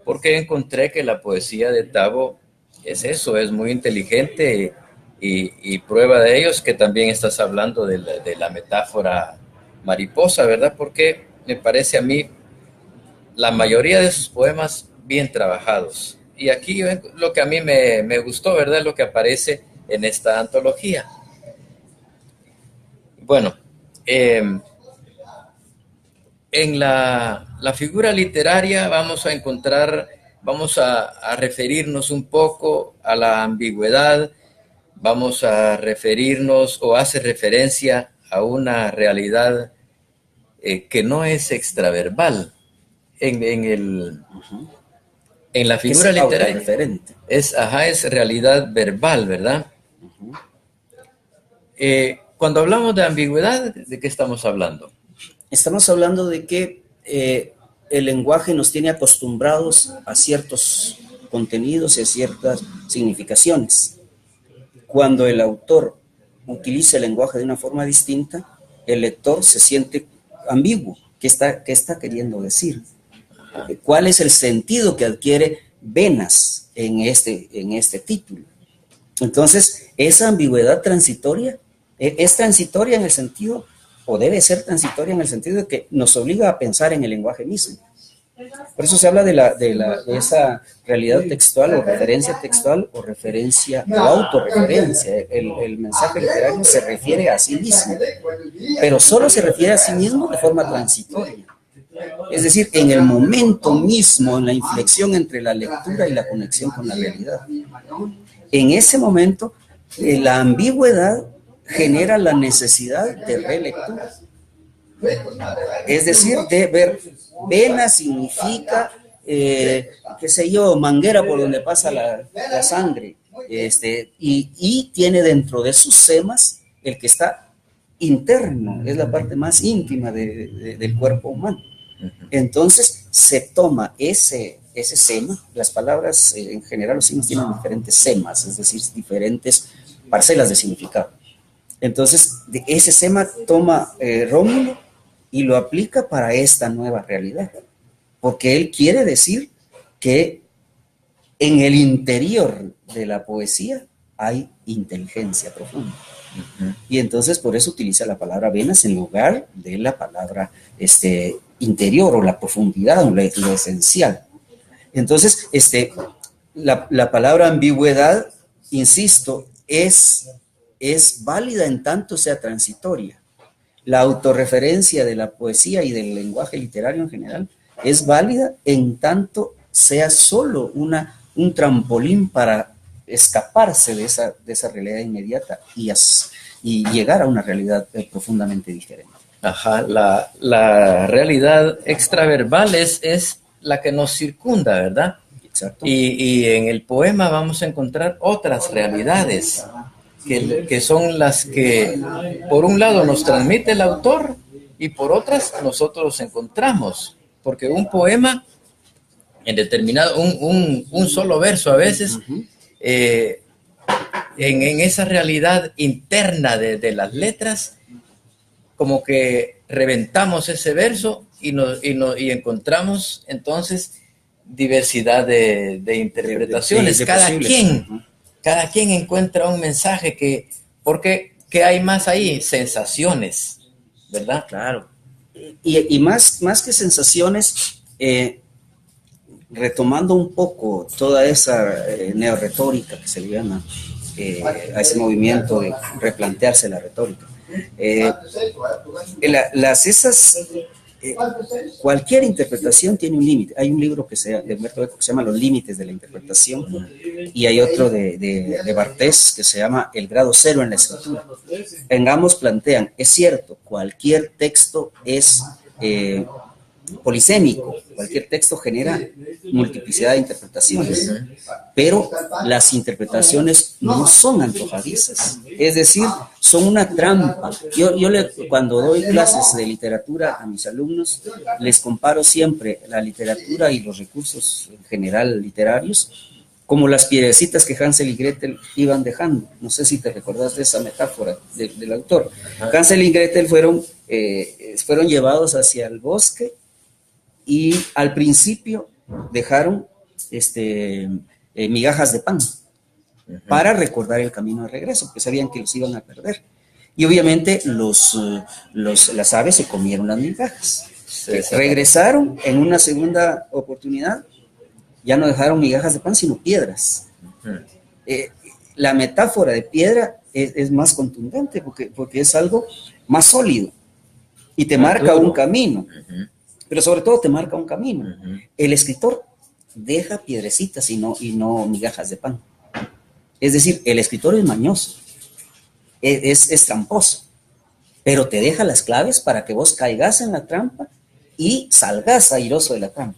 porque encontré que la poesía de Tavo es eso, es muy inteligente, y prueba de ello es que también estás hablando de la metáfora mariposa, ¿verdad? Porque me parece a mí la mayoría de sus poemas bien trabajados. Y aquí lo que a mí me gustó, ¿verdad? Lo que aparece en esta antología. Bueno, en la figura literaria vamos a referirnos un poco a la ambigüedad, vamos a referirnos o hace referencia a una realidad que no es extraverbal. En En la que es figura literaria autorreferente. es realidad verbal, ¿verdad? Ujú. Cuando hablamos de ambigüedad, ¿de qué estamos hablando? Estamos hablando de que el lenguaje nos tiene acostumbrados a ciertos contenidos y a ciertas significaciones. Cuando el autor utiliza el lenguaje de una forma distinta, el lector se siente ambiguo. ¿Qué está queriendo decir? ¿Cuál es el sentido que adquiere Venas en este título? Entonces, esa ambigüedad transitoria es transitoria en el sentido, o debe ser transitoria en el sentido de que nos obliga a pensar en el lenguaje mismo. Por eso se habla de esa realidad textual o referencia textual o referencia o autorreferencia. El mensaje literario se refiere a sí mismo, pero solo se refiere a sí mismo de forma transitoria. Es decir, en el momento mismo, en la inflexión entre la lectura y la conexión con la realidad. En ese momento, la ambigüedad genera la necesidad de relectura. Es decir, de ver. Vena significa, qué sé yo, manguera por donde pasa la sangre. Y tiene dentro de sus semas el que está interno, es la parte más íntima del cuerpo humano. Entonces se toma ese sema, las palabras en general, los signos tienen diferentes semas, es decir, diferentes parcelas de significado. Entonces, de ese sema toma Rómulo y lo aplica para esta nueva realidad, porque él quiere decir que en el interior de la poesía hay inteligencia profunda. Y entonces por eso utiliza la palabra venas en lugar de la palabra interior o la profundidad o lo esencial. Entonces, la palabra ambigüedad, insisto, es válida en tanto sea transitoria. La autorreferencia de la poesía y del lenguaje literario en general es válida en tanto sea solo un trampolín para escaparse de esa realidad inmediata y llegar a una realidad profundamente diferente. Ajá, la realidad extraverbal es la que nos circunda, ¿verdad? Exacto. Y en el poema vamos a encontrar otras realidades que son las que, por un lado, nos transmite el autor y por otras nosotros encontramos. Porque un poema, en determinado, un solo verso a veces, en esa realidad interna de las letras, como que reventamos ese verso y encontramos entonces diversidad de interpretaciones. Cada quien encuentra un mensaje porque hay más ahí, sensaciones, ¿verdad? Claro. Y más que sensaciones, retomando un poco toda esa neorretórica que se llama a ese movimiento de replantearse la retórica. Cualquier interpretación tiene un límite. Hay un libro de Humberto Eco que se llama Los límites de la interpretación y hay otro de Bartés que se llama El grado cero en la escritura. En ambos plantean, es cierto, cualquier texto es polisémico, cualquier texto genera multiplicidad de interpretaciones, pero las interpretaciones no son antojadizas, es decir, son una trampa. Yo cuando doy clases de literatura a mis alumnos, les comparo siempre la literatura y los recursos en general literarios como las piedrecitas que Hansel y Gretel iban dejando. No sé si te recordás de esa metáfora del autor. Hansel y Gretel fueron llevados hacia el bosque y al principio dejaron migajas de pan para recordar el camino de regreso, porque sabían que los iban a perder. Y obviamente las aves se comieron las migajas. Sí, regresaron en una segunda oportunidad, ya no dejaron migajas de pan, sino piedras. La metáfora de piedra es más contundente porque es algo más sólido y te marca un camino. Pero sobre todo te marca un camino. El escritor deja piedrecitas y no migajas de pan. Es decir, el escritor es mañoso, es tramposo, pero te deja las claves para que vos caigas en la trampa y salgas airoso de la trampa.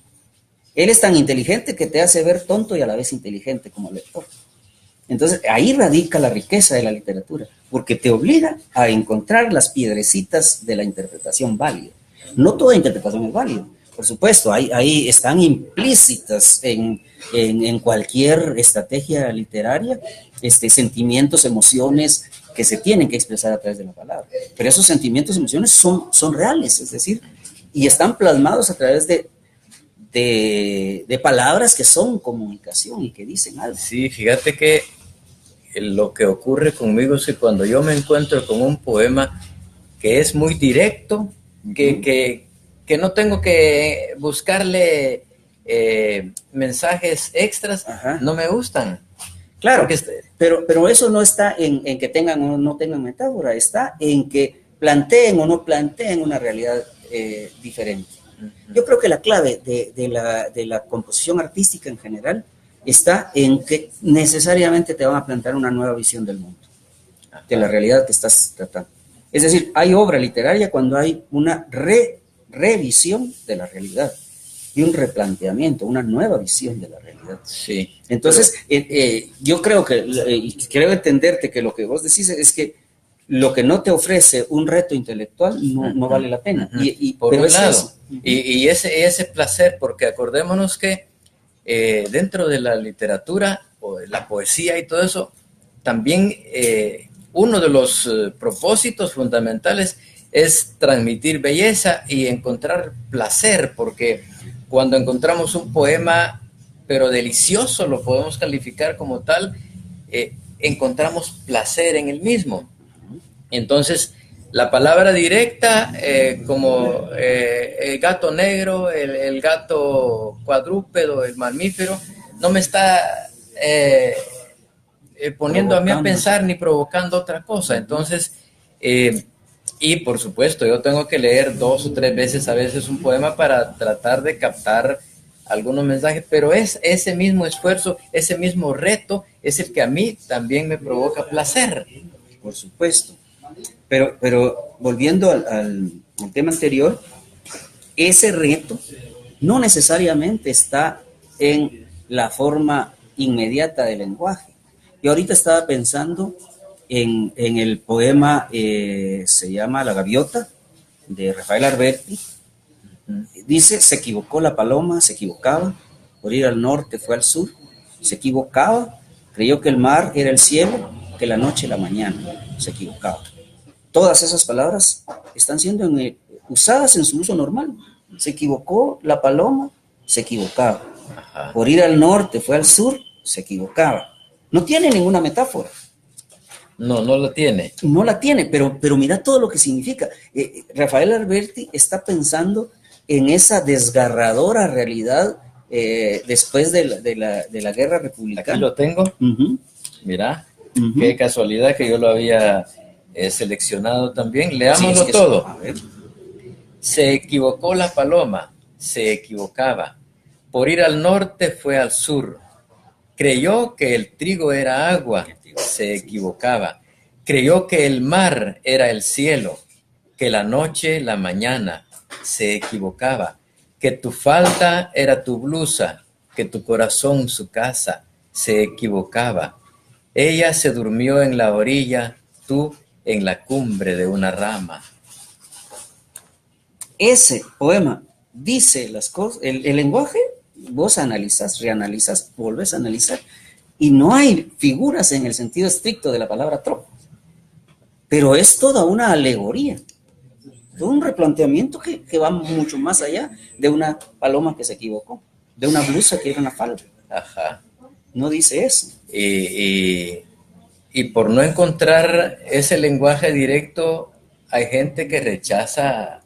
Él es tan inteligente que te hace ver tonto y a la vez inteligente como lector. Entonces, ahí radica la riqueza de la literatura, porque te obliga a encontrar las piedrecitas de la interpretación válida. No toda interpretación es válida, por supuesto, ahí están implícitas en cualquier estrategia literaria, sentimientos, emociones que se tienen que expresar a través de la palabra. Pero esos sentimientos, emociones son reales, es decir, y están plasmados a través de palabras que son comunicación y que dicen algo. Sí, fíjate que lo que ocurre conmigo es que cuando yo me encuentro con un poema que es muy directo, que no tengo que buscarle mensajes extras, no me gustan. Claro, pero eso no está en que tengan o no tengan metáfora, está en que planteen o no planteen una realidad diferente. Yo creo que la clave de la composición artística en general está en que necesariamente te van a plantear una nueva visión del mundo, de la realidad que estás tratando. Es decir, hay obra literaria cuando hay una revisión de la realidad y un replanteamiento, una nueva visión de la realidad. Sí. Entonces, yo creo que, quiero entenderte que lo que vos decís es que lo que no te ofrece un reto intelectual no vale la pena. Y por un lado, y ese placer, porque acordémonos que dentro de la literatura o de la poesía y todo eso, también uno de los propósitos fundamentales es transmitir belleza y encontrar placer, porque cuando encontramos un poema, pero delicioso, lo podemos calificar como tal, encontramos placer en el mismo. Entonces, la palabra directa, como el gato negro, el gato cuadrúpedo, el mamífero, no me está poniendo a mí a pensar ni provocando otra cosa. Entonces, y por supuesto, yo tengo que leer 2 o 3 veces a veces un poema para tratar de captar algunos mensajes, pero es ese mismo esfuerzo, ese mismo reto, es el que a mí también me provoca placer. Por supuesto. Pero volviendo al tema anterior, ese reto no necesariamente está en la forma inmediata del lenguaje. Yo ahorita estaba pensando en el poema, se llama La Gaviota, de Rafael Alberti. Dice, se equivocó la paloma, se equivocaba, por ir al norte fue al sur, se equivocaba, creyó que el mar era el cielo, que la noche la mañana, se equivocaba. Todas esas palabras están siendo usadas en su uso normal. Se equivocó la paloma, se equivocaba. Ajá. Por ir al norte fue al sur, se equivocaba. No tiene ninguna metáfora. No la tiene. No la tiene, pero mira todo lo que significa. Rafael Alberti está pensando en esa desgarradora realidad después de la guerra republicana. Aquí lo tengo. Mira, qué casualidad que yo lo había seleccionado también. Leámoslo todo. A ver. Se equivocó la paloma, se equivocaba. Por ir al norte fue al sur. Creyó que el trigo era agua, se equivocaba. Creyó que el mar era el cielo, que la noche la mañana, se equivocaba. Que tu falda era tu blusa, que tu corazón su casa, se equivocaba. Ella se durmió en la orilla, tú en la cumbre de una rama. Ese poema dice las cosas, el lenguaje, vos analizas, reanalizas, volvés a analizar, y no hay figuras en el sentido estricto de la palabra tropo, pero es toda una alegoría, todo un replanteamiento que va mucho más allá de una paloma que se equivocó, de una blusa que era una falda. Ajá. No dice eso. Y por no encontrar ese lenguaje directo, hay gente que rechaza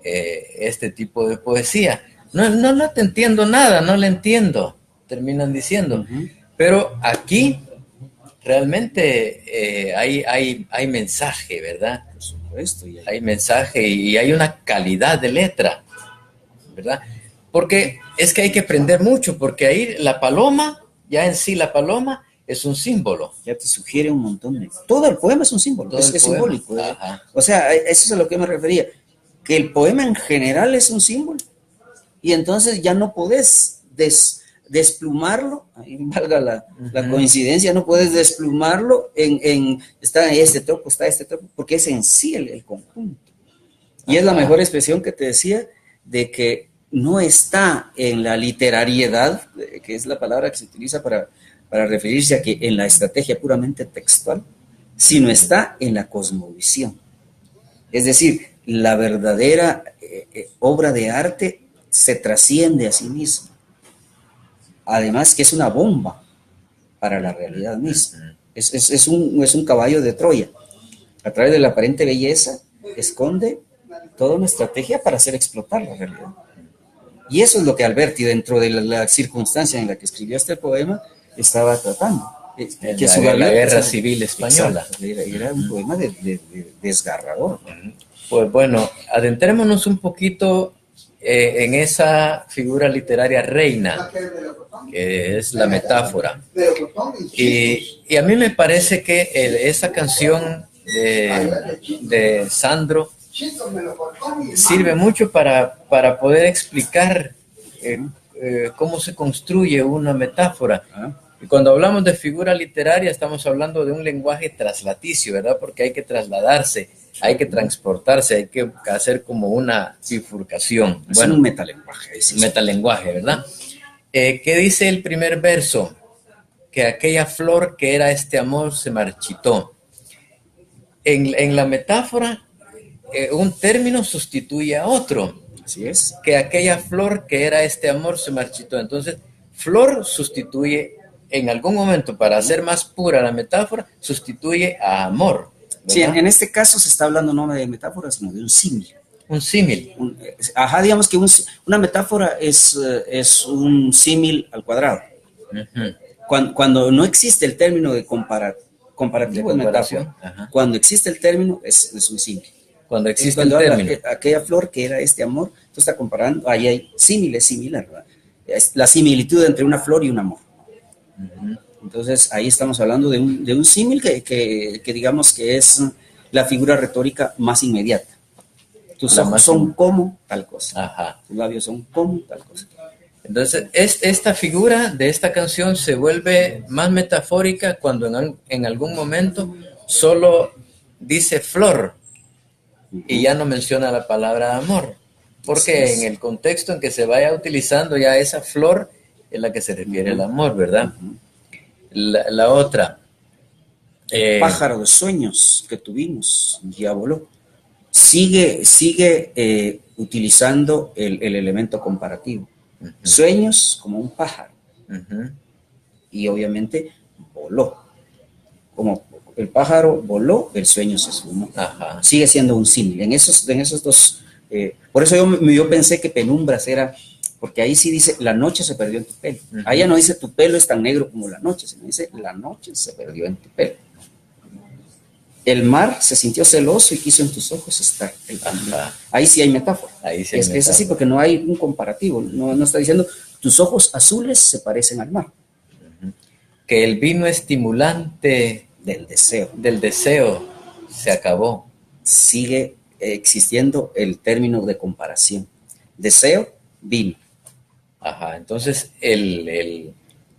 este tipo de poesía. No te entiendo nada, no le entiendo, terminan diciendo. Pero aquí realmente hay mensaje, ¿verdad? Por supuesto. Hay mensaje y hay una calidad de letra, ¿verdad? Porque es que hay que aprender mucho, porque ahí la paloma, ya en sí la paloma es un símbolo. Ya te sugiere un montón de... Todo el poema es un símbolo, es simbólico. O sea, eso es a lo que me refería. Que el poema en general es un símbolo y entonces ya no podés desplumarlo, ahí valga la coincidencia, no puedes desplumarlo está este tropo, porque es en sí el conjunto. Y es la mejor expresión que te decía de que no está en la literariedad, que es la palabra que se utiliza para referirse a que en la estrategia puramente textual, sino está en la cosmovisión. Es decir, la verdadera obra de arte se trasciende a sí misma. Además que es una bomba para la realidad misma. Es un caballo de Troya. A través de la aparente belleza esconde toda una estrategia para hacer explotar la realidad. Y eso es lo que Alberti, dentro de la circunstancia en la que escribió este poema, estaba tratando. Que la Guerra Civil Española. Era un poema desgarrador. Pues bueno, adentrémonos un poquito en esa figura literaria reina, que es la metáfora. Y a mí me parece que esa canción de Sandro sirve mucho para poder explicar cómo se construye una metáfora. Y cuando hablamos de figura literaria estamos hablando de un lenguaje traslaticio, ¿verdad? Porque hay que trasladarse, hay que transportarse, hay que hacer como una bifurcación. Es un metalenguaje. Metalenguaje, ¿verdad? ¿Qué dice el primer verso? Que aquella flor que era este amor se marchitó. En la metáfora, un término sustituye a otro. Así es. Que aquella flor que era este amor se marchitó. Entonces, flor sustituye, en algún momento, para hacer más pura la metáfora, sustituye a amor, ¿verdad? Sí, en este caso se está hablando no de metáfora, sino de un símil. Un símil. Digamos que una metáfora es un símil al cuadrado. Cuando no existe el término de comparativo de metáfora, cuando existe el término es un símil. Cuando existe el término. Aquella flor que era este amor, tú estás comparando, ahí hay similar, ¿verdad? Es la similitud entre una flor y un amor. Entonces ahí estamos hablando de un símil que digamos que es la figura retórica más inmediata. Tus ojos son como tal cosa. Ajá. Tus labios son como tal cosa. Entonces, esta figura de esta canción se vuelve más metafórica cuando en algún momento solo dice flor y ya no menciona la palabra amor. Porque en el contexto en que se vaya utilizando ya esa flor es la que se refiere al amor, ¿verdad? La otra. Pájaro de sueños que tuvimos, ya voló. Sigue utilizando el elemento comparativo. Sueños como un pájaro. Y obviamente voló. Como el pájaro voló, el sueño se esfumó. Sigue siendo un símil. En esos dos. Por eso yo pensé que penumbras era. Porque ahí sí dice, la noche se perdió en tu pelo. Ahí ya no dice, tu pelo es tan negro como la noche, sino dice, la noche se perdió en tu pelo. El mar se sintió celoso y quiso en tus ojos estar. Ahí sí hay metáfora. Es así porque no hay un comparativo. No está diciendo, tus ojos azules se parecen al mar. Que el vino estimulante del deseo se acabó. Sigue existiendo el término de comparación. Deseo, vino. Entonces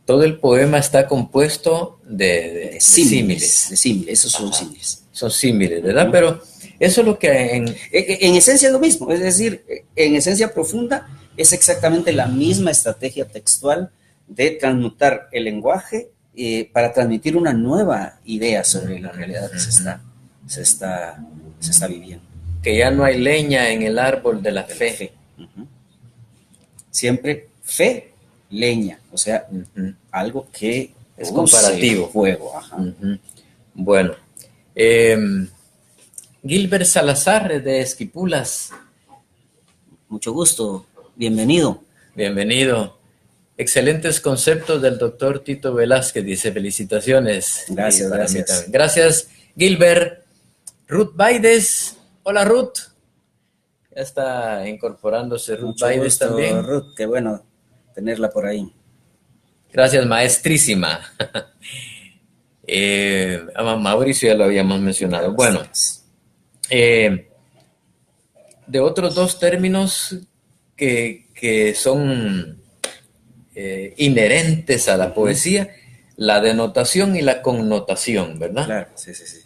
todo el poema está compuesto de símiles. De símiles, esos son símiles. Son símiles, ¿verdad? Pero eso es lo que en esencia es lo mismo, es decir, en esencia profunda es exactamente la misma estrategia textual de transmutar el lenguaje para transmitir una nueva idea sobre la realidad que se está viviendo. Que ya no hay leña en el árbol de la fe. Siempre fe, leña, o sea, algo que es comparativo. Fuego. Bueno, Gilbert Salazar de Esquipulas. Mucho gusto, bienvenido. Bienvenido. Excelentes conceptos del doctor Tito Velázquez, dice felicitaciones. Gracias. Gracias, Gilbert. Ruth Baides. Hola, Ruth. Ya está incorporándose Ruth Baides también. Ruth, qué bueno tenerla por ahí. Gracias, maestrísima. A Mauricio ya lo habíamos mencionado. Bueno, de otros dos términos que son inherentes a la poesía, la denotación y la connotación, ¿verdad? Claro, sí, sí, sí.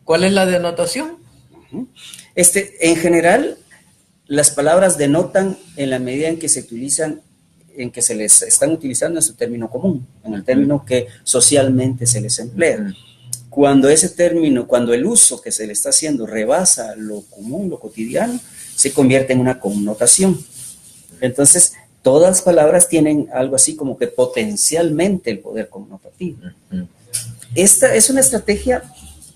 ¿Cuál es la denotación? En general, las palabras denotan en la medida en que se utilizan, en que se les están utilizando en su término común, en el término que socialmente se les emplea. Cuando ese término, cuando el uso que se le está haciendo rebasa lo común, lo cotidiano, se convierte en una connotación. Entonces, todas las palabras tienen algo así como que potencialmente el poder connotativo. Esta es una estrategia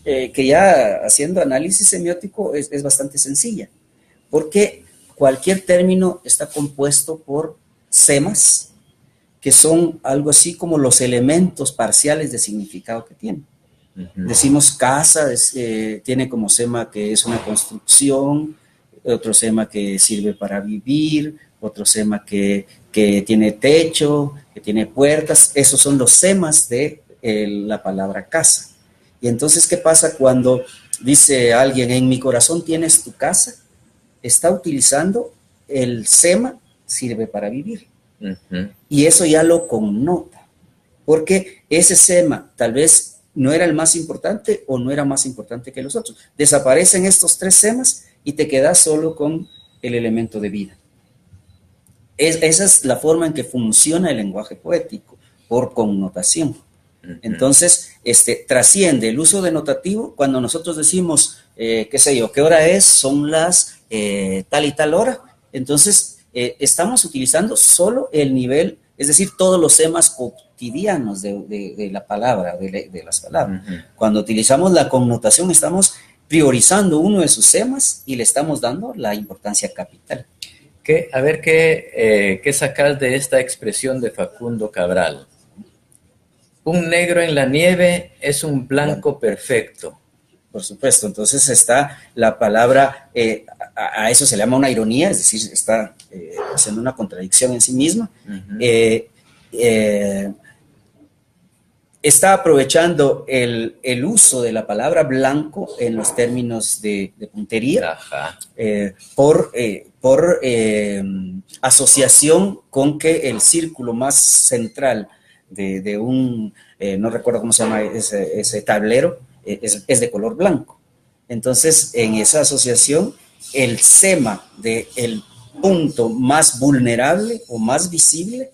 que ya haciendo análisis semiótico es bastante sencilla, porque cualquier término está compuesto por semas, que son algo así como los elementos parciales de significado que tiene. Decimos casa, tiene como sema que es una construcción, otro sema que sirve para vivir, otro sema que tiene techo, que tiene puertas. Esos son los semas de la palabra casa. Y entonces, ¿qué pasa cuando dice alguien, en mi corazón tienes tu casa? Está utilizando el sema, sirve para vivir. Y eso ya lo connota, porque ese sema tal vez no era el más importante o no era más importante que los otros. Desaparecen estos tres semas y te quedas solo con el elemento de vida. Esa es la forma en que funciona el lenguaje poético, por connotación. Entonces, trasciende el uso denotativo. Cuando nosotros decimos, qué sé yo, ¿qué hora es? Son las tal y tal hora. Entonces, estamos utilizando solo el nivel, es decir, todos los semas cotidianos de la palabra, de las palabras. Cuando utilizamos la connotación, estamos priorizando uno de sus semas y le estamos dando la importancia capital. A ver, ¿qué sacas de esta expresión de Facundo Cabral? Un negro en la nieve es un blanco perfecto. Por supuesto, entonces está la palabra, a eso se le llama una ironía, es decir, está haciendo una contradicción en sí misma. Está aprovechando el uso de la palabra blanco en los términos de puntería, por asociación con que el círculo más central de un, no recuerdo cómo se llama ese tablero, es de color blanco. Entonces, en esa asociación, el sema del punto más vulnerable o más visible,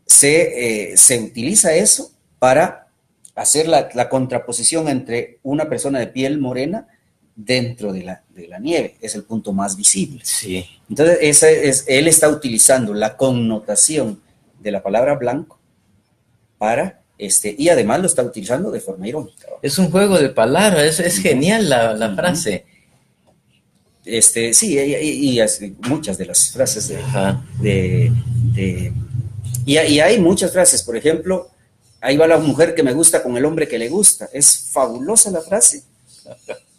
se utiliza eso para hacer la contraposición entre una persona de piel morena dentro de la nieve. Es el punto más visible. Sí. Entonces, él está utilizando la connotación de la palabra blanco para, y además lo está utilizando de forma irónica. Es un juego de palabras, es genial la frase. Sí, y muchas de las frases y hay muchas frases. Por ejemplo, ahí va la mujer que me gusta con el hombre que le gusta. Es fabulosa la frase,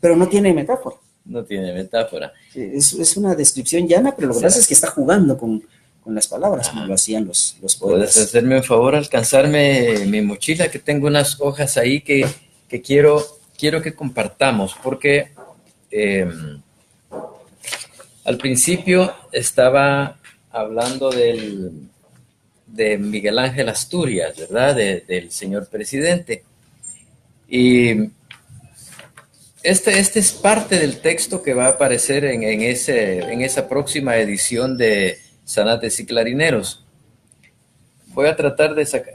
pero no tiene metáfora. No tiene metáfora. Es una descripción llana, pero lo que pasa es que está jugando con las palabras, como lo hacían los poetas. ¿Puedes hacerme un favor, alcanzarme mi mochila? Que tengo unas hojas ahí que quiero que compartamos, porque al principio estaba hablando de Miguel Ángel Asturias, ¿verdad? Del señor presidente. Y este es parte del texto que va a aparecer en esa próxima edición de Zanates y Clarineros. Voy a tratar de sacar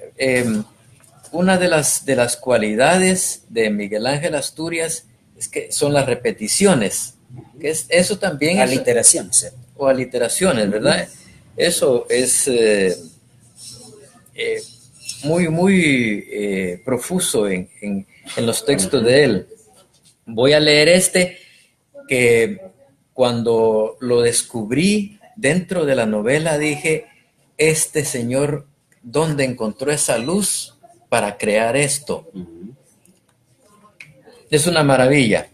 una de las cualidades de Miguel Ángel Asturias es que son las repeticiones, que eso también aliteraciones, o aliteraciones, ¿verdad? Eso es muy profuso en los textos de él. Voy a leer que cuando lo descubrí dentro de la novela dije, este señor, ¿dónde encontró esa luz para crear esto? Es una maravilla.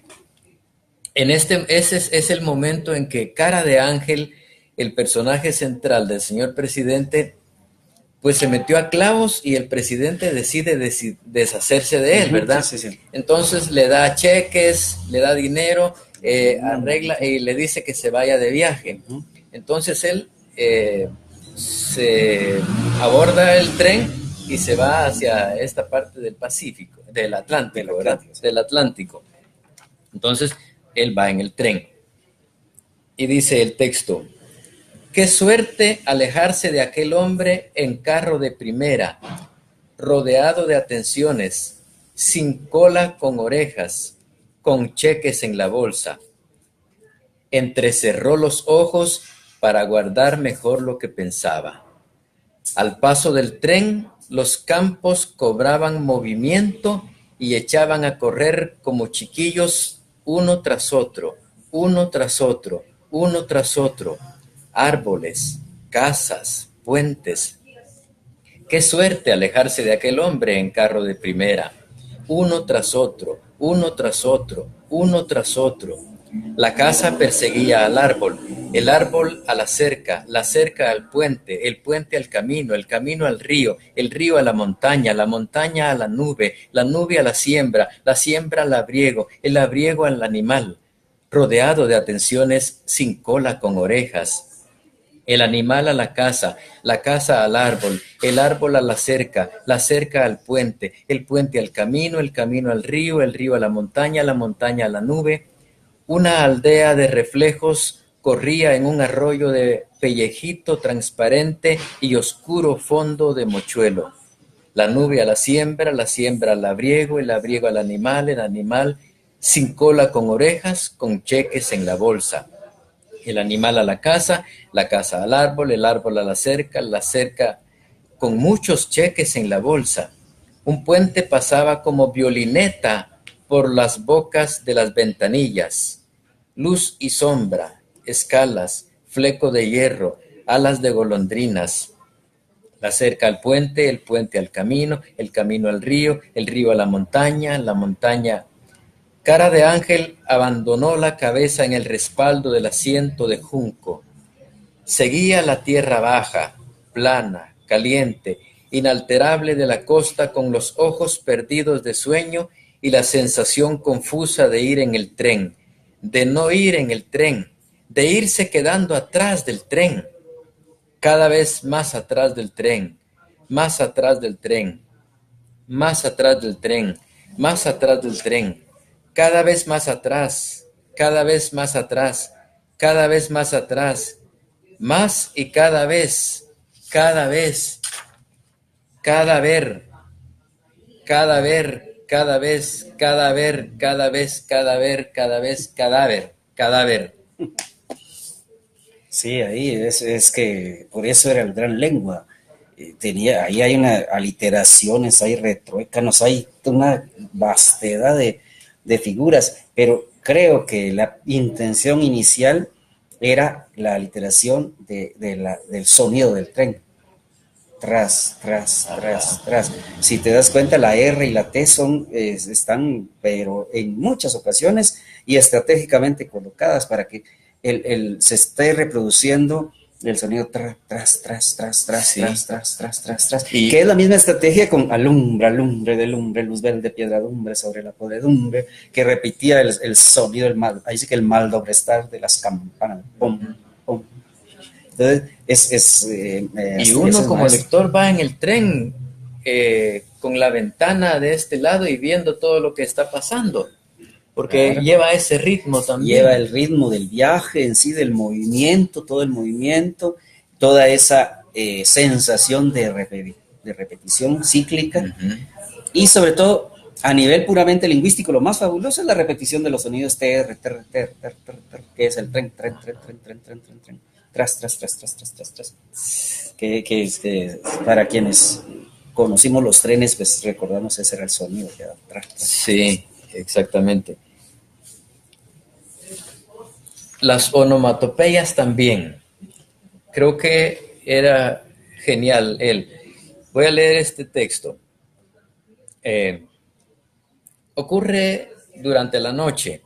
Ese es el momento en que Cara de Ángel, el personaje central del señor presidente, pues se metió a clavos y el presidente decide deshacerse de él, ¿verdad? Sí. Entonces le da cheques, le da dinero, arregla y le dice que se vaya de viaje. Entonces él se aborda el tren y se va hacia esta parte del Pacífico, del Atlántico, ¿verdad? Del Atlántico. Entonces, él va en el tren. Y dice el texto: qué suerte alejarse de aquel hombre en carro de primera, rodeado de atenciones, sin cola con orejas, con cheques en la bolsa. Entrecerró los ojos para guardar mejor lo que pensaba. Al paso del tren, los campos cobraban movimiento y echaban a correr como chiquillos, uno tras otro, uno tras otro, uno tras otro. Árboles, casas, puentes. Qué suerte alejarse de aquel hombre en carro de primera, uno tras otro, uno tras otro, uno tras otro. La casa perseguía al árbol, el árbol a la cerca al puente, el puente al camino, el camino al río, el río a la montaña a la nube a la siembra al labriego, el labriego al animal, rodeado de atenciones sin cola con orejas. El animal a la casa al árbol, el árbol a la cerca al puente, el puente al camino, el camino al río, el río a la montaña a la nube. Una aldea de reflejos corría en un arroyo de pellejito transparente y oscuro fondo de mochuelo. La nube a la siembra al labriego, el labriego al animal, el animal sin cola con orejas, con cheques en la bolsa. El animal a la casa al árbol, el árbol a la cerca con muchos cheques en la bolsa. Un puente pasaba como violineta por las bocas de las ventanillas. Luz y sombra, escalas, fleco de hierro, alas de golondrinas. La cerca al puente, el puente al camino, el camino al río, el río a la montaña, la montaña. Cara de ángel abandonó la cabeza en el respaldo del asiento de junco. Seguía la tierra baja, plana, caliente, inalterable de la costa, con los ojos perdidos de sueño y la sensación confusa de ir en el tren, de no ir en el tren, de irse quedando atrás del tren, cada vez más atrás del tren, más atrás del tren, más atrás del tren, más atrás del tren, cada vez más atrás, cada vez más atrás, cada vez más atrás, más y cada vez, cada vez, cada ver, cada ver, cada vez, cada ver, cada vez, cada ver, cada vez, cadáver, cadáver. Sí, ahí es que por eso era el gran lengua. Ahí hay una aliteraciones, hay retruécanos, hay una vastedad de figuras, pero creo que la intención inicial era la aliteración del sonido del tren. Tras, tras, tras, tras. Si te das cuenta, la R y la T están, pero en muchas ocasiones y estratégicamente colocadas para que se esté reproduciendo el sonido tras, tras, tras, tras, tras, sí. Tras, tras, tras, tras, tras, que es la misma estrategia con alumbra, lumbre de lumbre, luz verde, piedradumbre sobre la podredumbre, que repetía el sonido, ahí sí que el mal dobrestar de las campanas, pum, pum. Entonces, y uno como lector va en el tren con la ventana de este lado y viendo todo lo que está pasando, porque claro, lleva ese ritmo también. Lleva el ritmo del viaje en sí, del movimiento, todo el movimiento, toda esa sensación de repetición cíclica. Uh-huh. Y sobre todo, a nivel puramente lingüístico, lo más fabuloso es la repetición de los sonidos TR, que es el tren. Tras. Que para quienes conocimos los trenes, pues recordamos ese era el sonido. Sí, exactamente. Las onomatopeyas también. Creo que era genial él. Voy a leer este texto. Ocurre durante la noche.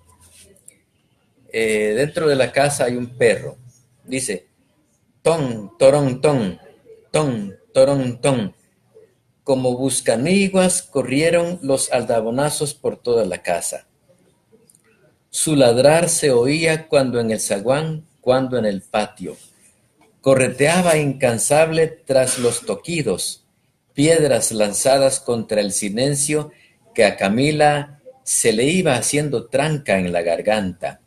Dentro de la casa hay un perro. Dice, ton, torón, ton, torón, ton. Como buscaniguas corrieron los aldabonazos por toda la casa. Su ladrar se oía cuando en el zaguán, cuando en el patio. correteaba incansable tras los toquidos, piedras lanzadas contra el silencio que a Camila se le iba haciendo tranca en la garganta.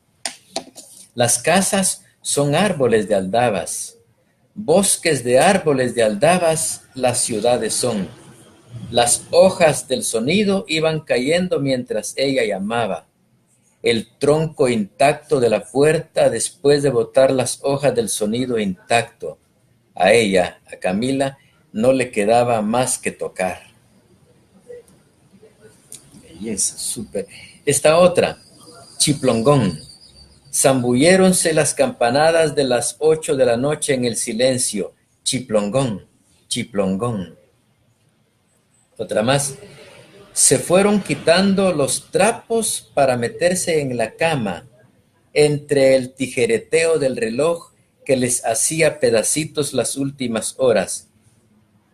Las casas son árboles de aldabas, bosques de árboles de aldabas las ciudades son. Las hojas del sonido iban cayendo mientras ella llamaba. El tronco intacto de la puerta después de botar las hojas del sonido intacto. A ella, a Camila, no le quedaba más que tocar. Belleza, súper. Esta otra, Chiplongón. Zambulléronse las campanadas de las 8 de la noche en el silencio. Chiplongón, chiplongón. Otra más. Se fueron quitando los trapos para meterse en la cama, entre el tijereteo del reloj que les hacía pedacitos las últimas horas.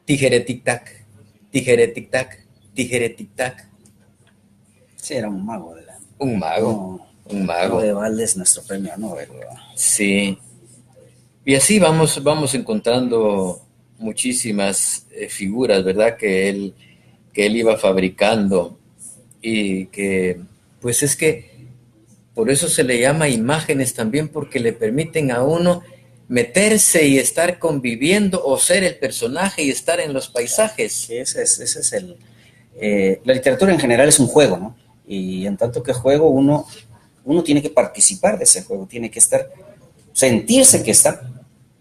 Tijeretic-tac, tijeretic-tac, tijeretic-tac. Sí, era un mago. Un mago, un mago. De Valdés, nuestro premio Nobel. Sí. Y así vamos encontrando muchísimas figuras, ¿verdad? Que él iba fabricando y que, pues es que por eso se le llama imágenes también, porque le permiten a uno meterse y estar conviviendo o ser el personaje y estar en los paisajes. Sí, ese es el... la literatura en general es un juego, ¿no? Y en tanto que juego uno tiene que participar de ese juego, tiene que sentirse que está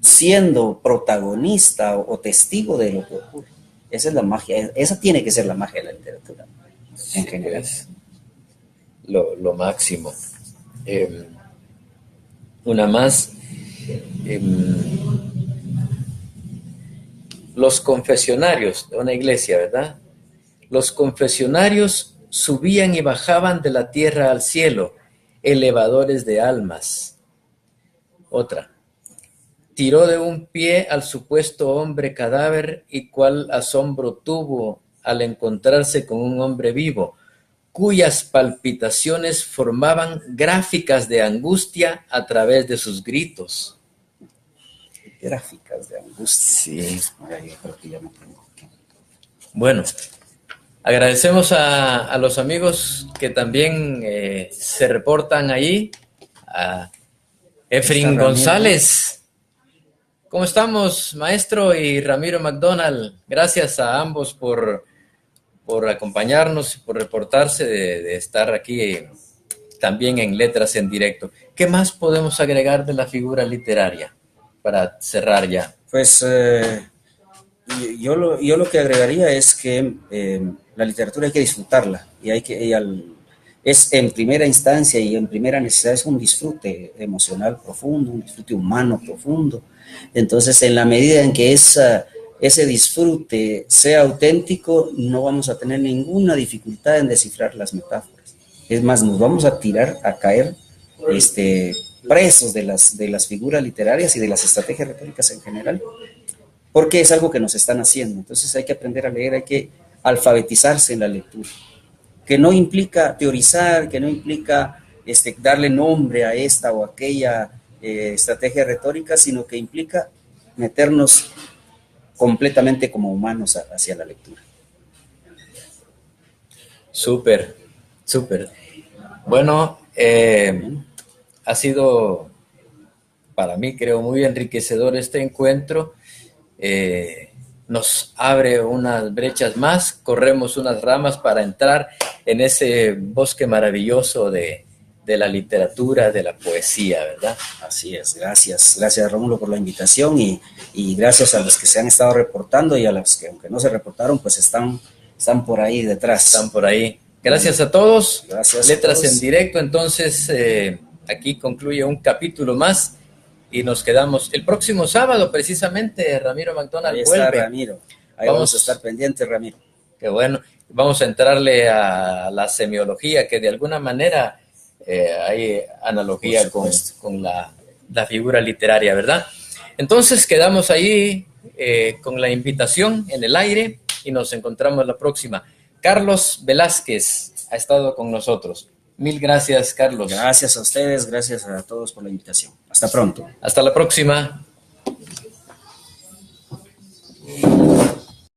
siendo protagonista o testigo de lo que ocurre. Esa es la magia, esa tiene que ser la magia de la literatura, en general. Es lo máximo. Una más. Los confesionarios de una iglesia, ¿verdad? Los confesionarios subían y bajaban de la tierra al cielo, elevadores de almas. Otra. Tiró de un pie al supuesto hombre cadáver y cuál asombro tuvo al encontrarse con un hombre vivo, cuyas palpitaciones formaban gráficas de angustia a través de sus gritos. Gráficas de angustia. Sí. Yo creo que ya me tengo aquí. Bueno, agradecemos a los amigos que también se reportan ahí. A Efrin González. ¿Cómo estamos, maestro? Y Ramiro McDonald. Gracias a ambos por acompañarnos y por reportarse de estar aquí también en Letras en Directo. ¿Qué más podemos agregar de la figura literaria para cerrar ya? Pues yo lo que agregaría es que la literatura hay que disfrutarla y es en primera instancia y en primera necesidad es un disfrute emocional profundo, un disfrute humano profundo. Entonces, en la medida en que ese disfrute sea auténtico, no vamos a tener ninguna dificultad en descifrar las metáforas. Es más, nos vamos a caer presos de las figuras literarias y de las estrategias retóricas en general, porque es algo que nos están haciendo. Entonces hay que aprender a leer, hay que alfabetizarse en la lectura, que no implica teorizar, que no implica darle nombre a esta o aquella estrategia retórica, sino que implica meternos completamente como humanos hacia la lectura. Súper, súper. Bueno, ha sido para mí, creo, muy enriquecedor este encuentro. Nos abre unas brechas más, corremos unas ramas para entrar en ese bosque maravilloso de la literatura, de la poesía, ¿verdad? Así es, gracias Rómulo por la invitación y gracias a los que se han estado reportando y a los que aunque no se reportaron, pues están por ahí detrás. Están por ahí. Gracias a todos. Gracias. Letras en Directo, entonces aquí concluye un capítulo más y nos quedamos el próximo sábado, precisamente. Ramiro McDonald ahí está, vuelve. Ramiro. Ahí vamos a estar pendientes, Ramiro. Qué bueno. Vamos a entrarle a la semiología, que de alguna manera hay analogía con la figura literaria, ¿verdad? Entonces quedamos ahí con la invitación en el aire y nos encontramos la próxima. Carlos Velázquez ha estado con nosotros. Mil gracias, Carlos. Gracias a ustedes, gracias a todos por la invitación. Hasta pronto. Hasta la próxima.